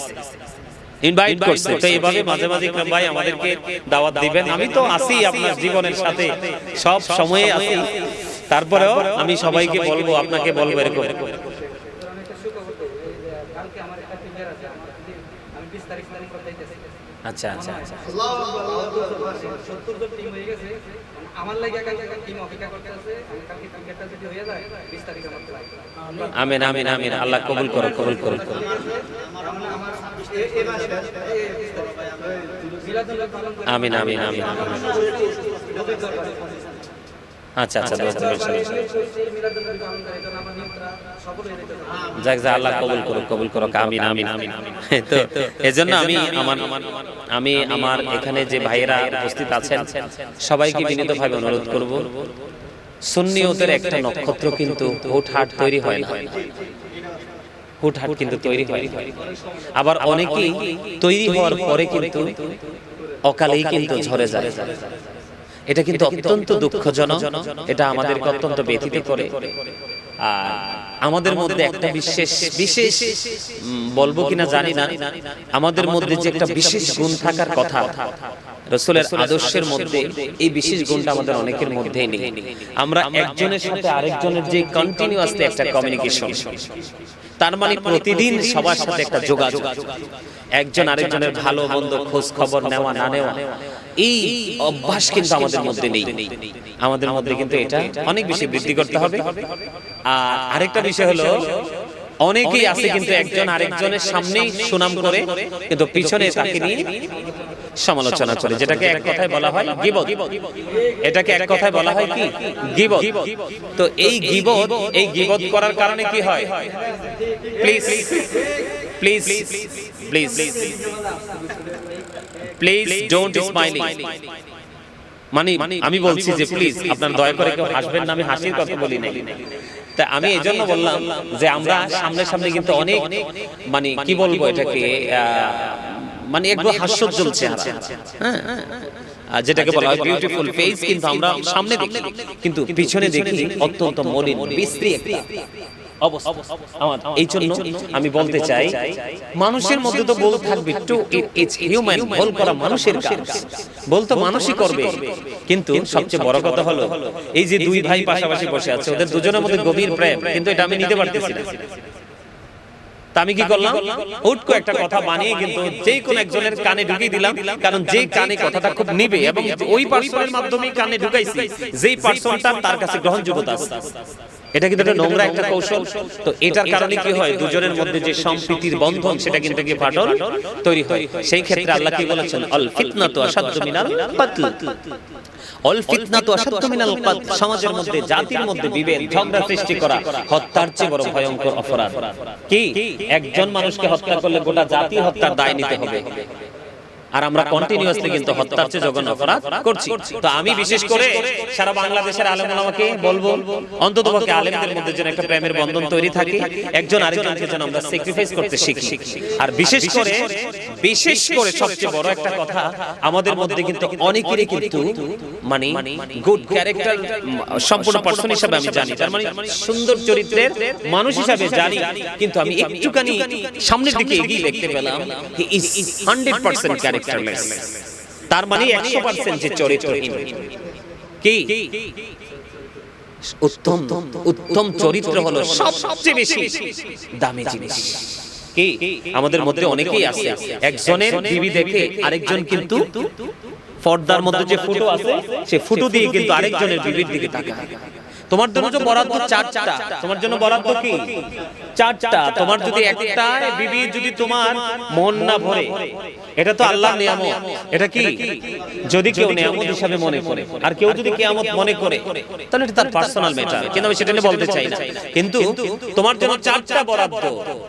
ইনভাইট করছে তো এইভাবে মাঝে মাঝে ইকরাম ভাই আমাদেরকে দাওয়াত দিবেন আমি তো আছি আপনার জীবনের সাথে সব সময়ে আছি তারপরেও আমি সবাইকে বলবো আপনাকে বলবো এরকম আচ্ছা আচ্ছা আচ্ছা আমার লাগি কালকে টিম অপেক্ষা করতে আছে আমি কালকে ক্রিকেটটা যদি হয়ে যায় 20 তারিখ আমার ফ্লাইট আমিন আমিন আমিন আল্লাহ কবুল করো আমিন আমিন আমিন আচ্ছা আচ্ছা যাক যা আল্লাহ কবুল করো আমিন আমিন আমিন তো এজন্য আমি আমার এখানে যে ভাইয়েরা উপস্থিত আছেন সবাইকে বিনীতভাবে অনুরোধ করব সুন্নিয়তের একটা নক্ষত্র কিন্তু হুটহাট তৈরি হয় না হুটহাট কিন্তু তৈরি হয় আবার অনেকেই তৈরি হওয়ার পরে কিন্তু অকালেই কিন্তু ঝরে যায় এটা কিন্তু অত্যন্ত দুঃখজনক এটা আমাদেরকে অত্যন্ত ব্যথিত করে আর আমাদের মধ্যে একটা বিশেষ বলবো কিনা জানি না আমাদের মধ্যে যে একটা বিশেষ গুণ থাকার কথা রাসূলের আদর্শের মধ্যে এই বিশেষ গুণটা আমাদের অনেকের মধ্যেই নেই আমরা একজনের সাথে আরেকজনের যে কন্টিনিউয়াসলি একটা কমিউনিকেশন তার মানে প্রতিদিন সবার সাথে একটা যোগাযোগ একজন আরেকজনের ভালো মন্দ খোঁজ খবর নেওয়া না নেওয়া এই অভ্যাস কিন্তু আমাদের মধ্যে নেই আমাদের মধ্যে কিন্তু এটা অনেক বেশি বৃদ্ধি করতে হবে আর আরেকটা বিষয় হলো অনেকেই আছে কিন্তু একজন আরেকজনের সামনেই সুনাম করে কিন্তু পিছনে তাকে নিয়ে সমালোচনা করে যেটাকে এক কথায় বলা হয় গীবত এটাকে এক কথায় বলা হয় কি গীবত তো এই গীবত করার কারণে কি হয় please please please please don't smiling. মানে আমি বলছি যে প্লিজ আপনারা দয়া করে কেউ হাসবেন না, আমি হাসির কথা বলি নাই। তা আমি এই জন্য বললাম যে আমরা সামনে সামনে কিন্তু অনেক মানে কি বলবো এটাকে মানে একটু হাস্যোজ্জ্বল চেহারা, হ্যাঁ যেটাকে বলা হয় বিউটিফুল ফেস, কিন্তু আমরা সামনে দেখি কিন্তু পিছনে দেখি অত্যন্ত মলিন বিশ্রী একটা অবস্থা আমার। এই জন্য আমি বলতে চাই মানুষের মধ্যে তো বল থাকবে, টু ইটস হিউম্যান, বল করা মানুষের কাজ, বল তো মানুষই করবে। কিন্তু সবচেয়ে বড় কথা হলো এই যে দুই ভাই পাশাপাশি বসে আছে, ওদের দুজনের মধ্যে গভীর প্রেম, কিন্তু এটা আমি নিতে পারতেছি না। তা আমি কি করলাম, হুট করে একটা কথা বানিয়ে কিন্তু যেই কোন একজনের কানে ঢুকিয়ে দিলাম, কারণ যেই কানে কথাটা খুব নিবে এবং ওই পার্সনের মাধ্যমে কানে ঢুকাইছি যেই পার্সনটা তার কাছে গ্রহণযোগ্যতা আছে। এটা কিন্তু একটা নোংরা একটা কৌশল। তো এটার কারণে কি হয়, দুজনের মধ্যে যে সম্প্রীতির বন্ধন সেটা কিন্তু কি ফাটল তৈরি হয়। সেই ক্ষেত্রে আল্লাহ কি বলেছেন, আল ফিতনাতু আশাদ্দু মিনাল কতল, অল ফিতনাতু আশাদ্দু মিনাল কতল। সমাজের মধ্যে জাতির মধ্যে বিভেদ ঝগড়া সৃষ্টি করা হত্যার চেয়ে বড় ভয়ঙ্কর অপরাধ। কি একজন মানুষকে হত্যা করলে গোটা জাতি হত্যার দায় নিতে হবে, আর আমরা কন্টিনিউয়াসলি কিন্তু হত্যার চেয়ে জঘন্য অপরাধ করছি। তো আমি বিশেষ করে সারা বাংলাদেশের আলেম ওলামাকে বলবো, অন্ততপক্ষে আলেমদের মধ্যে যেন একটা প্রেমের বন্ধন তৈরি থাকে, একজন আরেকজনকে যেন আমরা স্যাক্রিফাইস করতে শিখি। আর বিশেষ করে সবচেয়ে বড় একটা কথা, আমাদের মধ্যে কিন্তু অনেকেরই কিন্তু মানে গুড ক্যারেক্টার সম্পূর্ণ পারসন হিসেবে আমি জানি, তার মানে সুন্দর চরিত্রের মানুষ হিসেবে জানি, কিন্তু আমি একটুখানি সামনের দিকে এগিয়ে দেখতে পেলাম হি ইজ 100% ক্যারেক্টারলেস। তার মানে 100% যে চরিত্রহীন। কি উত্তম চরিত্র হলো সবচেয়ে বেশি দামি জিনিস। কি আমাদের মধ্যে অনেকেই আছে, একজনের বিবি দেখে আরেকজন কিন্তু পর্দার মধ্যে যে ফুটো আছে সে ফুটো দিয়ে কিন্তু আরেকজনের বিবির দিকে তাকায়। তোমার জন্য যে বরাদ্দ 4টা, তোমার জন্য বরাদ্দ কি 4টা। তোমার যদি একটা বিবি যদি তোমার মন না ভরে, এটা তো আল্লাহর নিয়ামত। এটা কি যদি কেউ নিয়ামত হিসাবে মনে করে, আর কেউ যদি কিয়ামত মনে করে, তাহলে এটা তার পার্সোনাল ম্যাটার, কিন্তু আমি সেটা নিয়ে বলতে চাই না। কিন্তু তোমার জন্য 4টা বরাদ্দ,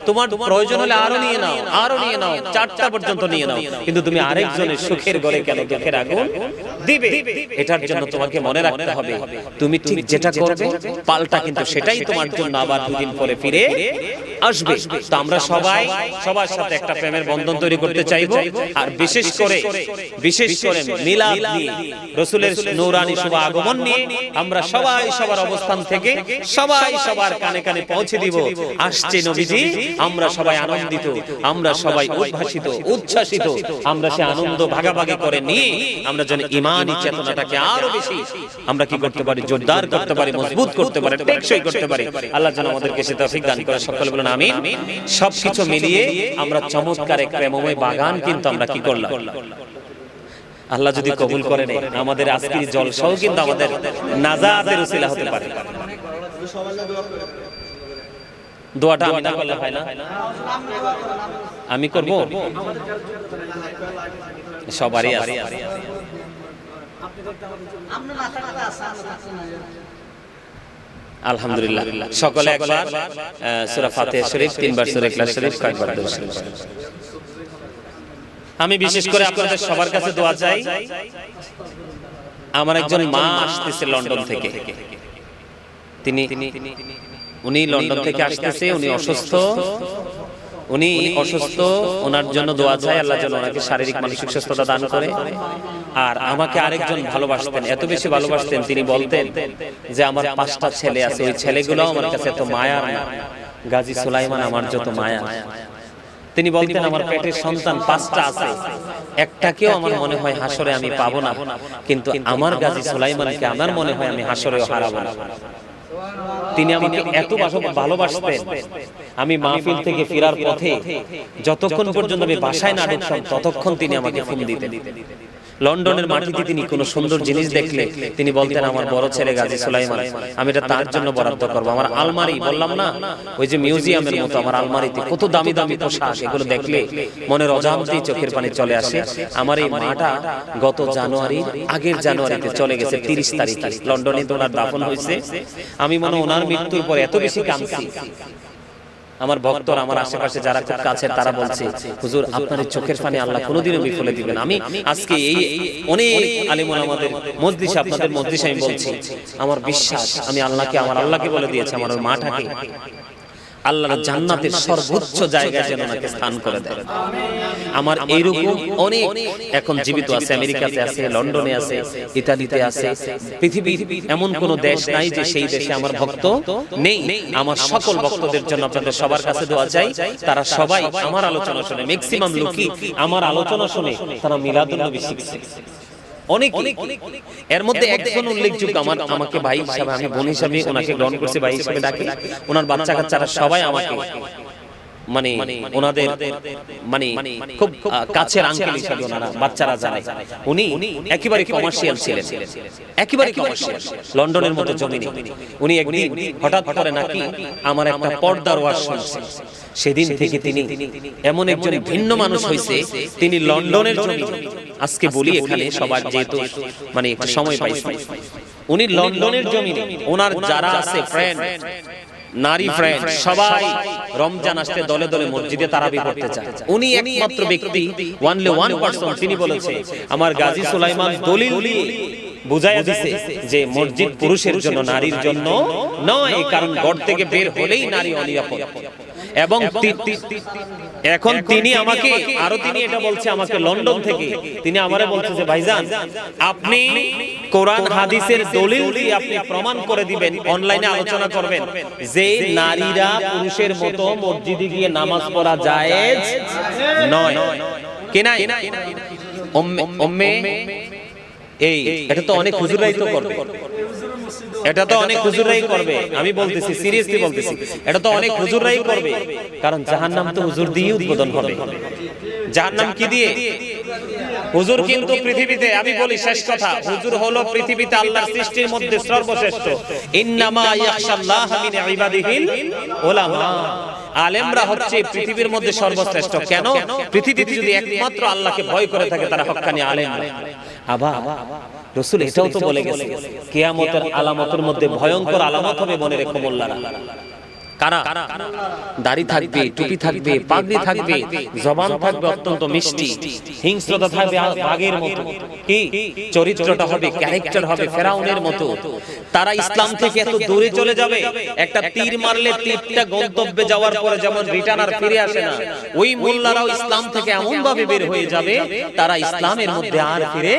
তোমার প্রয়োজন হলে আরো নিয়ে নাও, আরো নিয়ে নাও, 4টা পর্যন্ত নিয়ে নাও, কিন্তু তুমি আরেকজনের সুখের ঘরে কেন দুঃখের আগুন দিবে? এটার জন্য তোমাকে মনে রাখতে হবে, তুমি ঠিক যেটা করবে পাল্টা কিন্তু সেটাই তোমার জন্য আবার দুদিন পরে ফিরে আসবে। তো আমরা সবাই সবার সাথে একটা প্রেমের বন্ধন তৈরি করতে চাইবো, আর বিশেষ করে মিলাদ নিয়ে, রাসূলের নূরানি শুভ আগমন নিয়ে আমরা সবাই সবার অবস্থান থেকে সবাই সবার কানে কানে পৌঁছে দিব, আসছে নবীজি। আমরা সবাই আনন্দিত, আমরা সবাই উদ্ভাসিত, উচ্ছ্বাসিত, আমরা সে আনন্দ ভাগাভাগি করে নিয়ে আমরা যেন ঈমানি চেতনাটাকে আরো বেশি আমরা কি করতে পারি, জোরদার করতে পারি, মজবুত করতে পারি, টেকসই করতে পারি। আল্লাহ যেন আমাদেরকে সে তৌফিক দান করে। সকলে বলেন আমিন। সবকিছু মিলিয়ে আমরা চমৎকার এক প্রেমময় বাগান কিন্তু আমরা কি করলাম। আল্লাহ যদি কবুল করে নেয়, আমাদের আজকের জলসাও কিন্তু আমাদের নাজাতের উসিলা হতে পারে। দোয়াটা আমি না করলে হয় না, আমি করব, সবারই আছে। আলহামদুলিল্লাহ, সকলে একবার সূরা ফাতিহা শরীফ, 3 বার সূরা ইখলাস শরীফ, কয়েকবার দরুদ শরীফ। আমি বিশেষ করে আপনাদের সবার কাছে দোয়া চাই। আমার একজন মা আসতেছে লন্ডন থেকে, উনি লন্ডন থেকে আসতেছে, উনি অসুস্থ, ওনার জন্য দোয়া চাই, আল্লাহ যেন ওনাকে শারীরিক মানসিক সুস্থতা দান করে। আর আমাকে আরেকজন ভালোবাসতেন, এত বেশি ভালোবাসতেন, তিনি বলতেন যে আমার 5টা ছেলে আছে, ওই ছেলেগুলো আমার কাছে এত মায়ার না, গাজী সুলাইমান আমার যত মায়া। তিনি বলতেন আমার পেটের সন্তান 5টা আছে, একটাকেও আমার মনে হয় হাসরে আমি পাবো না, কিন্তু আমার গাজী সুলাইমানকে আমার মনে হয় আমি হাসরেও হারাবো না। তিনি আমাকে এত ভালোবাসতেন, আমি মাহফিল থেকে ফেরার পথে যতক্ষণ পর্যন্ত আমি বাসায় না ঢুকতাম ততক্ষণ তিনি আমাকে ফোন দিতেন। লন্ডনের মাটিতে তিনি কোনো সুন্দর জিনিস দেখলে তিনি বলতেন আমার বড় ছেলে গাজী সুলাইমান, আমি এটা তার জন্য বরাদ্দ করবো। আমার আলমারি, বললাম না ওই যে মিউজিয়ামের মতো, আমার আলমারিতে কত দামি দামি পোশাক, এগুলো দেখলে মনের অজান্তেই চোখের পানি চলে আসে। আমার এই মাটা গত আগের জানুয়ারিতে চলে গেছে, 30 তারিখে লন্ডনে ওনার দাফন হয়েছে। আমি মনে ওনার মৃত্যুর পর এত বেশি কাঁদছি, আমার ভক্তরা, আমার আশেপাশে যারা খুব কাছের, তারা বলছে হুজুর আপনার এই চোখের পানি আল্লাহ কোনোদিনও বিফলে দিবেন। আমি আজকে এই অনেক আলেম ওলামাদের মজলিসে, আপনাদের মজলিসে আমি বলছি, আমার বিশ্বাস, আমি আমার আল্লাহকে বলে দিয়েছি, আমার ওই মাটাকে আল্লাহর জান্নাতের সর্বোচ্চ জায়গায় যেন ওনাকে স্থান করে দেয়। আমার এইরকম অনেক এখন জীবিত আছে, আমেরিকাতে আছে, লন্ডনে আছে, ইতালিতে আছে, পৃথিবীর এমন কোন দেশ নাই যে সেই দেশে আমার ভক্ত নেই। আমার সকল ভক্তদের জন্য আপনাদের সবার কাছে দোয়া চাই, তারা সবাই আমার আলোচনা শুনে, ম্যাক্সিমাম লোকই আমার আলোচনা শুনে তারা মিলাদুন নবী শিখছে। অনেক এর মধ্যে একজন উল্লেখযোগ্য, আমাকে ভাই হিসাবে, আমি বোন হিসাবে ওনাকে গ্রহণ করছি, ভাই হিসাবে ডাকি। ওনার বাচ্চা কাচ্চারা সবাই আমাকে মানে ওনাদের মানে খুব কাছের আঙ্কেল হিসাবে ওনারা বাচ্চারা জানে। উনি একেবারে কমার্শিয়াল ছিলেন, একেবারে কমার্শিয়াল, লন্ডনের মতো জমিনে। উনি একদিন হঠাৎ করে নাকি আমার একটা পর্দার ওয়াজ শুনছেন। সেদিন থেকে তিনি এমন একজন ভিন্ন মানুষ হয়েছে, তিনি লন্ডনের জমিনে, আজকে বলি এখানে সবার যেহেতু মানে একটু সময় পাইছে, উনি লন্ডনের জমিনে ওনার যারা আছে ফ্রেন্ড, নারী ফ্রেন্ড, সবাই রমজান আসতে দলে দলে মসজিদে তারাবি পড়তে চায়। উনি একমাত্র ব্যক্তি, ওয়ানলি ওয়ান পারসন, তিনি বলেছে আমার গাজী সুলাইমান দলিল দিয়ে বুঝাইয়া দিছে যে মসজিদ পুরুষের জন্য, নারীর জন্য নয়, কারণ ঘর থেকে বের হলেই নারী অনিরাপদ। এবং এখন তিনি আমাকে আরো, তিনি এটা বলছে আমাকে লন্ডন থেকে, তিনি আমারে বলছে যে ভাইজান আপনি কোরআন হাদিসের দলিল দিয়ে আপনি প্রমাণ করে দিবেন, অনলাইনে আলোচনা করবেন যে নারীরা পুরুষের মতো মসজিদে গিয়ে নামাজ পড়া জায়েজ নয় কি নাই। এই এটা তো অনেক হুজুরাই তো করবে, এটা তো অনেক হুজুরাই করবে, আমি বলতেছি, সিরিয়াসলি বলতেছি, এটা তো অনেক হুজুরাই করবে, কারণ জাহান্নাম তো হুজুর দিয়ে উদ্বোধন হবে। জাহান্নাম কি দিয়ে? হুজুর কিন্তু পৃথিবীতে, আমি বলি শেষ কথা, হুজুর হলো পৃথিবীতে আল্লাহর সৃষ্টির মধ্যে সর্বশ্রেষ্ঠ। ইন্নামা ইয়াখশাল্লাহ মিন ইবাদিহিল উলামা, আলেমরা হচ্ছে পৃথিবীর মধ্যে সর্বশ্রেষ্ঠ। কেন? পৃথিবীতে যদি একমাত্র আল্লাহকে ভয় করে থাকে তারা হক্কানি আলেম। আবার রাসূল এটাও তো বলে গেছে, কিয়ামতের আলামতের মধ্যে ভয়ঙ্কর আলামত হবে, মনে রেখো মোল্লারা। কারা? দাড়ি থাকবে, টুপি থাকবে, পাগড়ি থাকবে, জবান থাকবে অত্যন্ত মিষ্টি, হিংস্রতা থাকবে বাঘের মতো, কি চরিত্রটা হবে, ক্যারেক্টার হবে ফেরাউনের মতো। তারা ইসলাম থেকে এত দূরে চলে যাবে, একটা তীর মারলে তীরটা গন্তব্যে যাওয়ার পরে যেমন রিটার্ন আর ফিরে আসে না, ওই মোল্লারাও ইসলাম থেকে এমন ভাবে বের হয়ে যাবে তারা ইসলামের মধ্যে আর ফিরে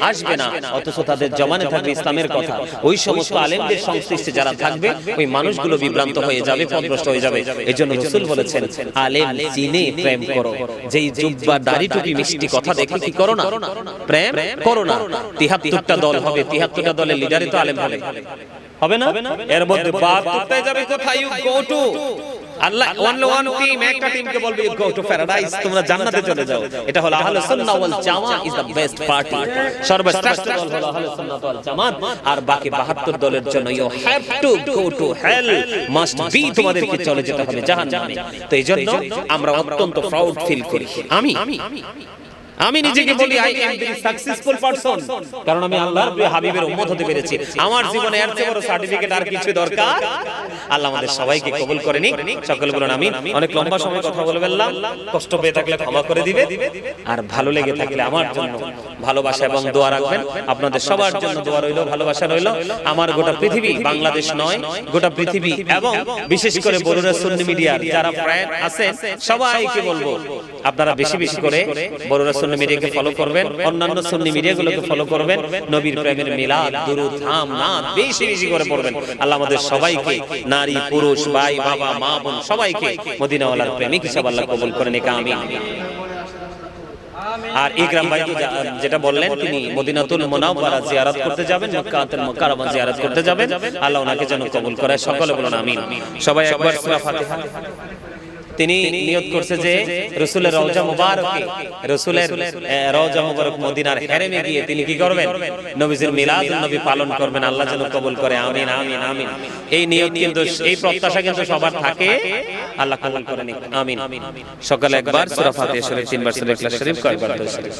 আসবে না, অথচ তাদের জমানে থাকবে ইসলামের কথা। ওই সমস্ত আলেমদের সংশ্লিষ্টে যারা থাকবে, ওই মানুষগুলো বিভ্রান্ত হয়ে যাবে, পথভ্রষ্ট হয়ে যাবে। এজন্য রাসূল বলেছেন আলেম চিনে প্রেম করো, যেই জুব্বা দাড়ি টুপি মিষ্টি কথা দেখে কি করো না, প্রেম করো না। ৭৩টা দল হবে, ৭৩টা দলের লিডারই তো আলেম হবে না? এর মধ্যে ৭২টায় যাবে কোথায়? You go to Allah, only one team, একটা টিমকে বলবে you go to paradise, তোমরা জান্নাতে চলে যাও। এটা হলো আহলুস সুন্নাহ ওয়াল জামাত is the best party, সর্বশ্রেষ্ঠ দল হলো আহলুস সুন্নাহ ওয়াল জামাত। আর বাকি ৭২ দলের জন্য you have to go to hell, must be, তোমাদেরকে চলে যেতে হবে জাহান্নামে। তো এইজন্য আমরা অত্যন্ত প্রাউড ফিল করি। আমি নিজেকে বলি I am very successful person, কারণ আমি আল্লাহর প্রিয় হাবিবের উম্মত হতে পেরেছি। আমার জীবনে এর চেয়ে বড় সার্টিফিকেট আর কিছু দরকার? আল্লাহ আমাদের সবাইকে কবুল করে নিক, সকলে বলুন আমিন। অনেক লম্বা সময় কথা বলে ফেললাম, কষ্ট পেয়ে থাকলে ক্ষমা করে দিবেন, আর ভালো লেগে থাকলে আমার জন্য ভালোবাসা এবং দোয়া রাখবেন। আপনাদের সবার জন্য দোয়া রইল, ভালোবাসা রইল। আমার গোটা পৃথিবী, বাংলাদেশ নয় গোটা পৃথিবী, এবং বিশেষ করে বরুড়া সুন্নি মিডিয়ার যারা ফ্রেন্ড আছেন সবাইকে বলবো আপনারা বেশি বেশি করে বরুড়া সুন্নি মিডিয়াকে ফলো করবেন, অন্যান্য সুন্নি মিডিয়াগুলোকে ফলো করবেন, নবীর প্রেমের মিলাদ, দুরূদ, হামদ বেশি বেশি করে পড়বেন। আল্লাহ আমাদের সবাইকে, নারী পুরুষ, ভাই বাবা মা বোন সবাইকে মদিনাওয়ালার প্রেমিক হিসেবে আল্লাহ কবুল করে নিক, আমিন। আর ইকরাম ভাই যেটা বললেন, তিনি মদিনাতুল মুনাওয়ারা জিয়ারত করতে যাবেন, মক্কাতুল মুকাররমা জিয়ারত করতে যাবেন, আল্লাহ ওনাকে যেন কবুল করে, সকলে বলুন আমিন। সবাই একবার সূরা ফাতিহা। তিনি নিয়ত করছে যে রাসূলের রওজা মুবারকে, রাসূলের রওজা মুবারক মদিনার হেরেমে গিয়ে তিনি কি করবেন? নবীজির মিলাদুন নবী পালন করবেন। আল্লাহ যেন কবুল করে, আমিন আমিন আমিন। এই নিয়ত কিন্তু, এই প্রত্যাশা কিন্তু সবার থাকে, আল্লাহ কবুল করে নিক, আমিন। সকালে একবার সূরা ফাতিহা শরীফ, 3 বার সূরা ইখলাস শরীফ, কয়েকবার দরুদ শরীফ।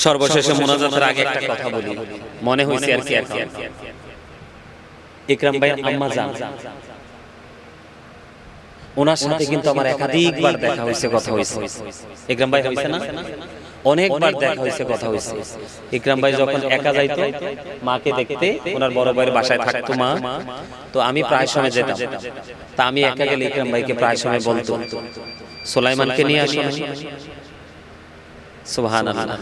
সর্বশেষে মোনাজাতের আগে একটা কথা বলি, মনে হয়েছে আর কি, ইকরাম ভাই আম্মা জান, ওনার সাথে কিন্তু আমার একাধিকবার দেখা হয়েছে, কথা হয়েছে। ইকরাম ভাই হয়েছে না, অনেকবার দেখা হয়েছে, কথা হয়েছে। ইকরাম ভাই যখন একা যাইতো মাকে দেখতে, ওনার বড় ভাইয়ের বাসায় থাকতো মা, তো আমি প্রায় সময় যেতাম। তা আমি একা গেলে ইকরাম ভাইকে প্রায় সময় বলতো, সুলাইমানকে নিয়ে আসো। সুবহানাল্লাহ।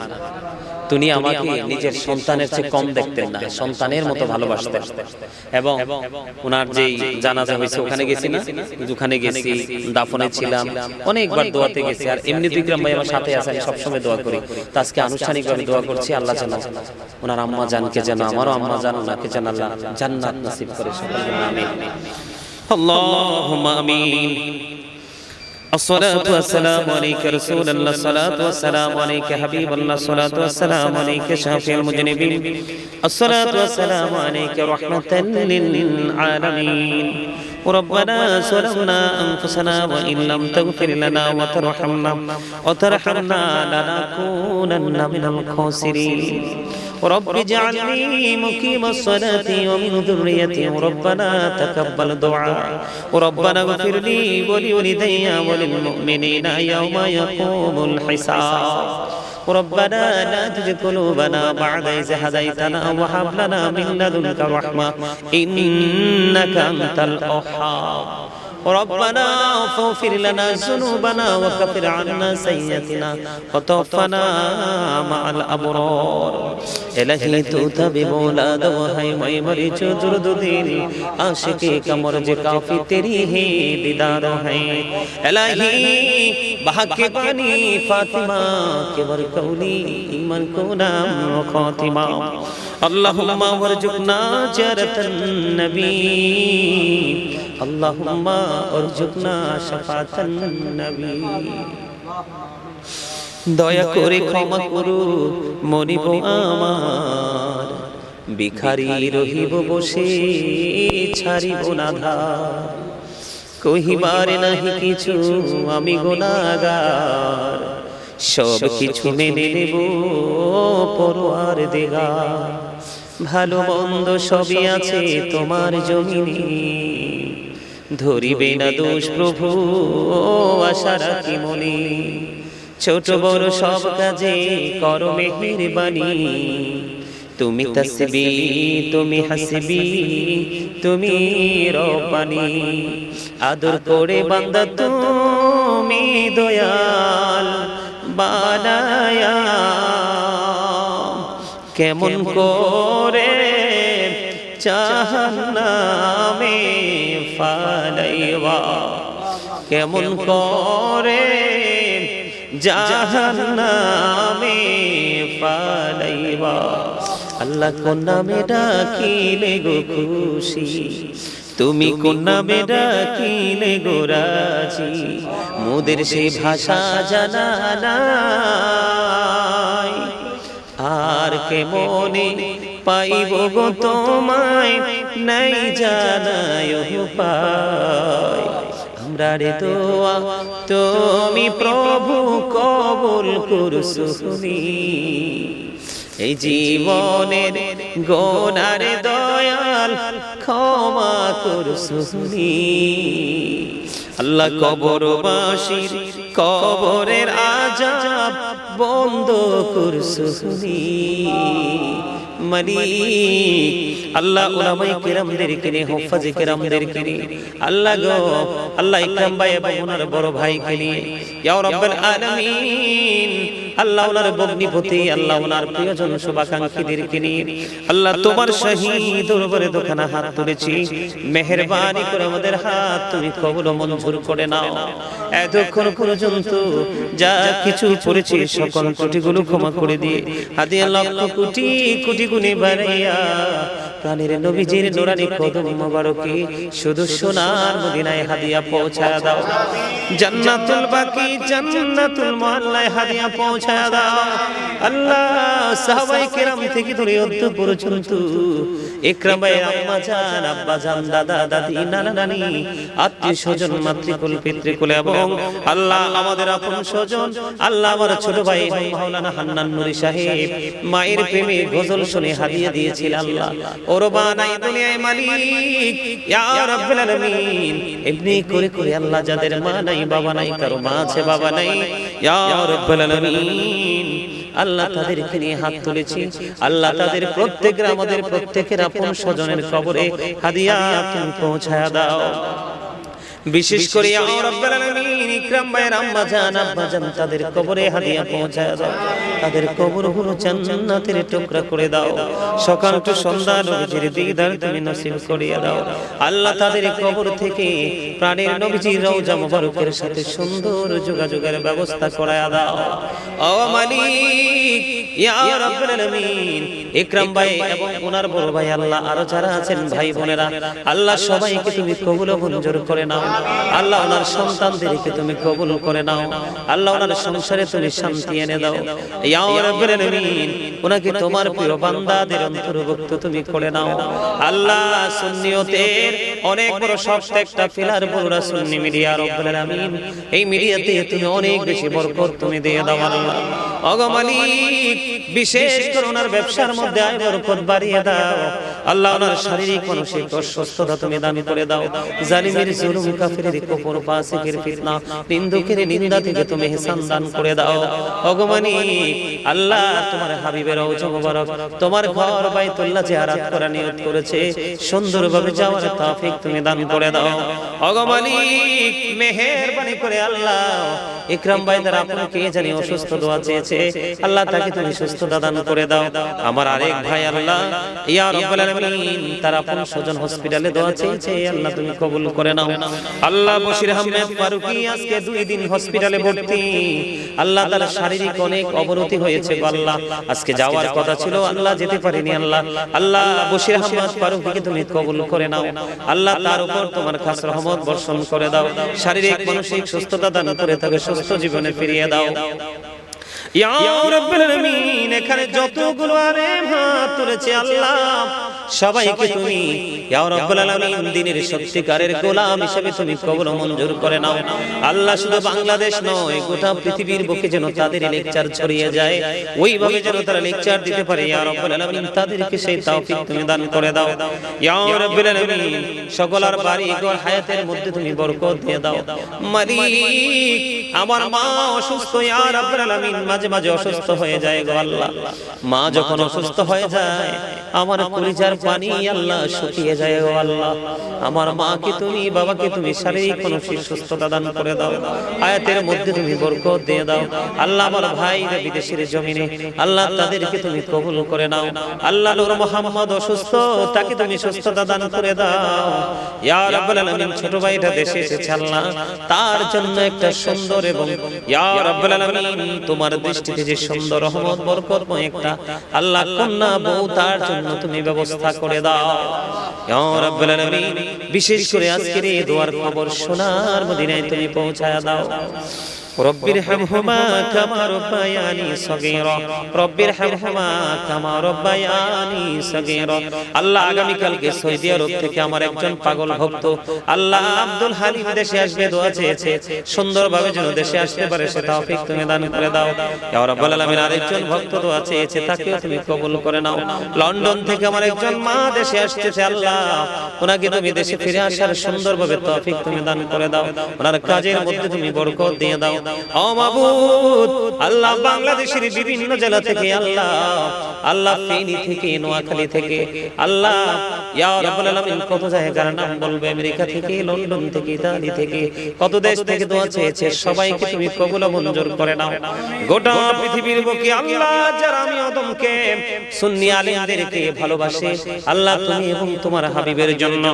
তিনি আমাকে নিজের সন্তানের চেয়ে কম দেখতেন না, সন্তানের মতো ভালোবাসতেন। এবং ওনার যেই জানাজা হয়েছে ওখানে গেছি না, ওখানে গেছি, দাফনে ছিলাম, অনেকবার দোয়াতে গেছি। আর এমনি ইকরাম ভাই আমার সাথে আছে, আমি সবসময় দোয়া করি। তো আজকে আনুষ্ঠানিকভাবে দোয়া করছি, আল্লাহ যেন ওনার আম্মা জানকে, যেন আমারও আম্মা জান, ওনাকে যেন আল্লাহ জান্নাত নসিব করে। সকল আমিন, আল্লাহুম্মা আমিন। الصلاة والسلام عليك رسول الله، الصلاة والسلام عليك حبيب الله، الصلاة والسلام عليك شافي المذنبين، الصلاة والسلام عليك رحمة للعالمين. ربنا ظلمنا أنفسنا وإن لم تغفر لنا وترحمنا لنكونن من الخاسرين. رب اجعلني مقيم الصلاة ومن ذريتي، ربنا تقبل دعاء، ربنا اغفر لي ولوالدي وللمؤمنين يوم يقوم الحساب. ربنا لا تزغ قلوبنا بعد إذ هديتنا وهب لنا من لدنك رحمة إنك أنت الوهاب. ربنا اغفر لنا ذنوبنا وكفر عنا سيئاتنا وتوفنا مع الأبرار. إلهي تطبب اولاد وہی میں مری جو درد دل عاشقی کا مرج کافی تیری ہی دیدار ہے. الہی بحق کے بانی فاطمہ کے ورکولی ایمان کو نام و خاتمہ. اللهم ورزقنا جارة النبي، اللهم ارزقنا شفاعة النبي. দয়া করে ক্ষমা করো মনিব আমার, ভিখারি রহিব বসে ছাড়িব না ধার. কহিবার নাহি কিছু আমি গুনাহগার, সব কিছু মেনে নেব পরওয়ার দিগার. ভালো মন্দ সবই আছে তোমার জমিনে, ধরিবে না দোষ প্রভু আশা রাখি মনে. ছোট বড় সব কাজে করো মেহেরবানি, তুমি তাসবিহ তুমি হাসবি তুমি রব্বানি. আদর করে বান্দা তুমি দয়াল বানায়া, কেমন করে জাহান্নামে ফালাইবা, কেমন করে জাহান্নামে ফালাইবা. আল্লাহ কোন নামে ডাকিলে গো খুশি, তুমি কোন নামে ডাকিলে গো রাজি. মোদের সেই ভাষা জানা নাই, আর কে মনে পাইব গো তোমায়, নাই জানায় উপায়. আমরা রে দোয়া তুমি প্রভু কবুল করুনি, এই জীবনের গোনার দয়াল ক্ষমা করুনি. আল্লাহ কবরবাসীর কবরের আযাব বন্ধ করুনি মালিক. আল্লাহ উলামায়ে কেরামদেরকে নিয়ে, হুফাজে কেরামদেরকে নিয়ে, আল্লাহ গো আল্লাহ ইকরাম ভাই এবং ওনার বড় ভাইকে নিয়ে, ইয়া রাব্বুল আলামিন আল্লাহ ওনার ভগ্নিপতি, আল্লাহ ওনার প্রিয়জন শুভাকাঙ্ক্ষীদেরকে নিয়ে আল্লাহ তোমার শাহী দরবারে দোখানা হাত তুলেছি, মেহেরবানি করে আমাদের হাত তুমি কবুল ও মঞ্জুর করে নাও. এতক্ষণ পর্যন্ত যা কিছু করেছি সকল ত্রুটিগুলো ক্ষমা করে দিয়ে হাদিয়া লক্ষ কোটি কোটি গুণে বাড়াইয়া প্রাণের নবীজির নূরানি কদম মোবারকে শুধু সোনার মদিনায় হাদিয়া পৌঁছায়া দাও. জান্নাতুল বাকি জান্নাতুল মুআল্লায় হাদিয়া পৌঁছায় দাও আল্লাহ। সাহাবায়ে কেরাম থেকে ধরে অদ্য পর্যন্ত ইকরাম ভাই আম্মা জান আব্বা জান দাদা দাদি নানা নানি আত্মীয় স্বজন মাতৃকুল পিতৃকুল এবং আল্লাহ আমাদের আপন স্বজন আল্লাহ আমার ছোট ভাই মাওলানা হান্নান নুরি সাহেব মায়ের প্রেমে গজল শুনে হাদিয়া দিয়েছিল আল্লাহ। ওর বানাই দুনিয়ায় মালিক ইয়া রাব্বুল আলামিন এমনি করে করে আল্লাহ যাদের মা নাই বাবা নাই কারো মা আছে বাবা নাই ইয়া রাব্বুল আলামিন আল্লাহ তাদেরকে নিয়ে হাত তুলেছি আল্লাহ তাদের প্রত্যেকের আমাদের প্রত্যেকের আপন স্বজনের কবরে হাদিয়া তুমি পৌঁছায়া দাও। বিশেষ করে ইয়া রাব্বুল আলামিন ইকরাম ভাইয়ের আম্মা জান আব্বা জান তাদের কবরে হাদিয়া পৌঁছায়া দাও, তাদের কবরগুলো জান্নাতের টুকরা করে দাও। সকাল থেকে সন্ধ্যা নবীজির দিদার তুমি নসিব করিয়া দাও আল্লাহ। তাদের কবর থেকে প্রাণের নবীজির রওজা মুবারকের সাথে সুন্দর যোগাযোগের ব্যবস্থা করায়া দাও ও মালিক ইয়া রাব্বুল আলামিন। ইকরাম ভাই এবং ওনার বড় ভাই আল্লাহ আরো যারা আছেন ভাই বোনেরা আল্লাহ সবাইকে তুমি কবুল ও মঞ্জুর করে নাও আল্লাহ। ওনার সন্তানদেরকে তুমি কবুল করে নাও আল্লাহ। ওনার সংসারে তুমি শান্তি এনে দাও ইয়া রাব্বুল আলামিন। ওনাকে তোমার প্রিয় বান্দাদের অন্তর্ভুক্ত তুমি করে নাও আল্লাহ। সুন্নিয়তের অনেক বড় শক্ত একটা পিলার বড়রা সুন্নি মিডিয়া রাব্বুল আলামিন। এই মিডিয়াতে তুমি অনেক বেশি বরকত তুমি দিয়ে দাও আল্লাহ। ওগো মালিক বিশেষ করে ওনার ব্যবসার মধ্যে আয় বরকত বাড়িয়ে দাও আল্লাহ। ওনার শারীরিক মানসিক অসুস্থতা তুমি দান করে দাও। জালিমের জুলুম কাফিরের কুফর ফাসিকের ফিতনা নিন্দুকের নিন্দা থেকে তুমি ihsan দান করে দাও ওগো মালিক আল্লাহ। তোমার হাবিবের রওজা মুবারক তোমার ঘর বাইতুল্লাহ জিয়ারত করার নিয়ত করেছে সুন্দরভাবে যাওয়ার তৌফিক তুমি দান করে দাও ওগো মালিক। মেহেরবানি করে আল্লাহ ইকরাম ভাই দ্বারা আপনাকে জানি অসুস্থ দোয়া চেয়েছে আল্লাহ তাকে তুমি সুস্থতা দান করে দাও। আমার আরেক ভাই আল্লাহ ইয়া রাব্বুল আলামিন তার আপন স্বজন হসপিটালে দোয়া চেয়েছে আল্লাহ তুমি কবুল করে নাও আল্লাহ। বশির আহমেদ ফারুকী আজকে 2 দিন হসপিটালে ভর্তি আল্লাহ। তার শারীরিক অনেক অবনতি হয়েছে আল্লাহ। আজকে যাওয়ার কথা ছিল আল্লাহ যেতে পারেনি আল্লাহ। আল্লাহ বশির আহমেদ ফারুকীকে তুমি কবুল করে নাও আল্লাহ। তার উপর তোমার খাস রহমত বর্ষণ করে দাও শারীরিক মানসিক সুস্থতা দান করে তাকে সুস্থ জীবনে ফিরিয়ে দাও ইয়া রাব্বুল আলামিন। এখানে যতগুলো আলেম হাত তুলেছে আল্লাহ সবাইকে তুমি ইয়া রাব্বুল আলামিন দ্বীনের সত্যিকারের গোলাম হিসেবে তুমি কবুল মঞ্জুর করে নাও আল্লাহ। শুধু বাংলাদেশ নয় গোটা পৃথিবীর বুকে যেন তাদের লেকচার ছড়িয়ে যায় ওইভাবে যেন তারা লেকচার দিতে পারে ইয়া রাব্বুল আলামিন তাদেরকে সেই তৌফিক তুমি দান করে দাও ইয়া রাব্বুল আলামিন। সকলের বাড়ি ঘর হায়াতের মধ্যে তুমি বরকত দিয়ে দাও মালিক। আমার মা অসুস্থ ইয়া রাব্বুল আলামিন মাঝে মাঝে অসুস্থ হয়ে যায় গো আল্লাহ। মা যখন অসুস্থ হয়ে যায় আমার কলিজার পানি আল্লাহ শুকিয়ে যায় গো আল্লাহ। আমার মাকে তুমি বাবাকে তুমি শারীরিক মানসিক সুস্থতা দান করে দাও আয়াতের মধ্যে তুমি বরকত দিয়ে দাও আল্লাহ। আমার ভাইরা বিদেশের জমিনে আল্লাহ তাদেরকে তুমি কবুল করে নাও আল্লাহ। নূর মোহাম্মদ অসুস্থ তাকে তুমি সুস্থতা দান করে দাও ইয়া রাব্বুল আলামিন। ছোট ভাইটা দেশে এসেছে আল্লাহ তার জন্য একটা সুন্দর এবং ইয়া রাব্বুল আলামিন তোমার দৃষ্টিতে যে সুন্দর রহমত বরকতময় একটা আল্লাহ কন্যা বউ তার জন্য তুমি ব্যবস্থা করে দাও ইয়া রাব্বুল আলামিন। বিশেষ করে আজকের এই দোয়ার খবর সোনার মদিনায় তুমি পৌঁছায়া দাও। রব্বির হামহুমা কামা রব্বায়ানি সগীরা রব্বির হামহুমা কামা রব্বায়ানি সগীরা আল্লাহ। আগামী কালকে সৌদি আরব থেকে আমার একজন পাগল ভক্ত আল্লাহ আব্দুল হালিম দেশে আসবে দোয়া চেয়েছে সুন্দরভাবে যেন দেশে আসতে পারে সে তৌফিক তুমি দান করে দাও ইয়া রাব্বুল আলামিন। আরেকজন ভক্ত দোয়া চেয়েছে তাকেও তুমি কবুল করে নাও। লন্ডন থেকে আমার একজন মা দেশে আসছে আল্লাহ ওনাকে তুমি দেশে ফিরে আসার সুন্দরভাবে তৌফিক তুমি দান করে দাও ওনার কাজের মধ্যে তুমি বরকত দিয়ে দাও ও মাবুদ আল্লাহ। বাংলাদেশের বিভিন্ন জেলা থেকে আল্লাহ আল্লাহ ফেনী থেকে নোয়াখালী থেকে আল্লাহ ইয়া রাব্বুল আলামিন কত জায়গার নাম বলবে আমেরিকা থেকে লন্ডন থেকে ইতালি থেকে কত দেশ থেকে দোয়া চেয়েছে সবাইকে তুমি কবুল মঞ্জুর করে নাও। গোটা পৃথিবীর বুকে আল্লাহ যারা আমি আদমকে সুন্নি আলেমদেরকে ভালোবাসে আল্লাহ তুমি এবং তোমার হাবিবের জন্য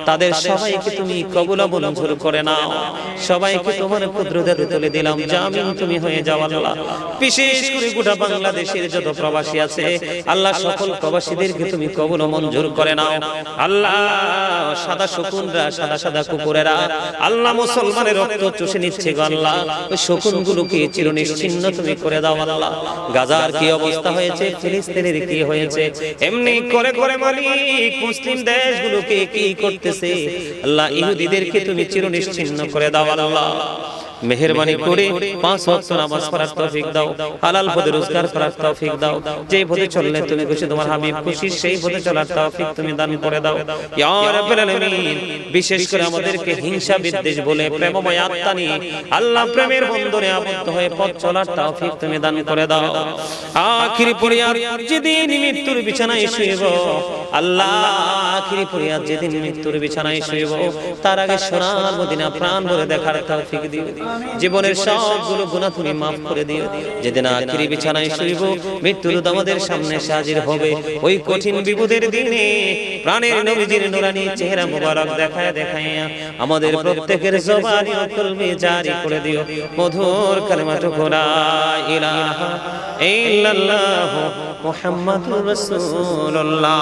তাদের সবাইকে তুমি কবুল মঞ্জুর করে নাও সবাইকে তোমার কুদরতে তুলে দিলাম দিলাম, জামিন তুমি হয়ে যাও আল্লাহ। বিশেষ করে গোটা বাংলাদেশের যত প্রবাসী আছে আল্লাহ, সকল প্রবাসীদেরকে তুমি কবুল ও মঞ্জুর করে নাও আল্লাহ। সাদা শকুনরা, সাদা সাদা কুকুরেরা আল্লাহ মুসলমানের রক্ত চুষে নিচ্ছে গো আল্লাহ, ওই শকুনগুলোকে চিরনিশ্চিহ্ন তুমি করে দাও আল্লাহ। গাজার কি অবস্থা হয়েছে, ফিলিস্তিনের কি হয়েছে, এমনি করে করে মালিক মুসলিম দেশগুলোকে কি করতেছে আল্লাহ, ইহুদিদেরকে তুমি চিরনিশ্চিহ্ন করে দাও আল্লাহ। মেহেরবানি করে 5 ওয়াক্ত নামাজ পড়ার তৌফিক দাও, হালাল পথে রোজগার করার তৌফিক দাও, যে পথে চললে তুমি খুশি, তোমার হাবিব খুশি, সেই পথে চলার তৌফিক তুমি দান করে দাও ইয়া রাব্বুল আলামিন। বিশেষ করে আমাদেরকে হিংসা বিদ্বেষ বলে প্রেমময় আত্মা নিয়ে আল্লাহ প্রেমের বন্ধনে আবদ্ধ হয়ে পথ চলার তৌফিক তুমি দান করে দাও। আখিরি ফরিয়াদ যেদিন মৃত্যুর বিছানায় শুইব আল্লাহ, আখিরি ফরিয়াদ যেদিন মৃত্যুর বিছানায় শুইব তার আগে সোনার মদিনা প্রাণ ভরে দেখার তৌফিক দিও, জীবনের সবগুলো গুনাহ তুমি মাফ করে দিও। যেদিন আখিরি বিছানায় শুইব মৃত্যুর আমাদের সামনে হাজির হবে, ওই কঠিন বিপদের দিনে প্রাণের নবীজির নূরানি চেহারা মুবারক দেখায় দেখায় আমাদের প্রত্যেকের জবানি ও কলবে জারি করে দিও মধুর কালিমাতু লা ইলাহা ইল্লাল্লাহ মুহাম্মাদুর রাসূলুল্লাহ।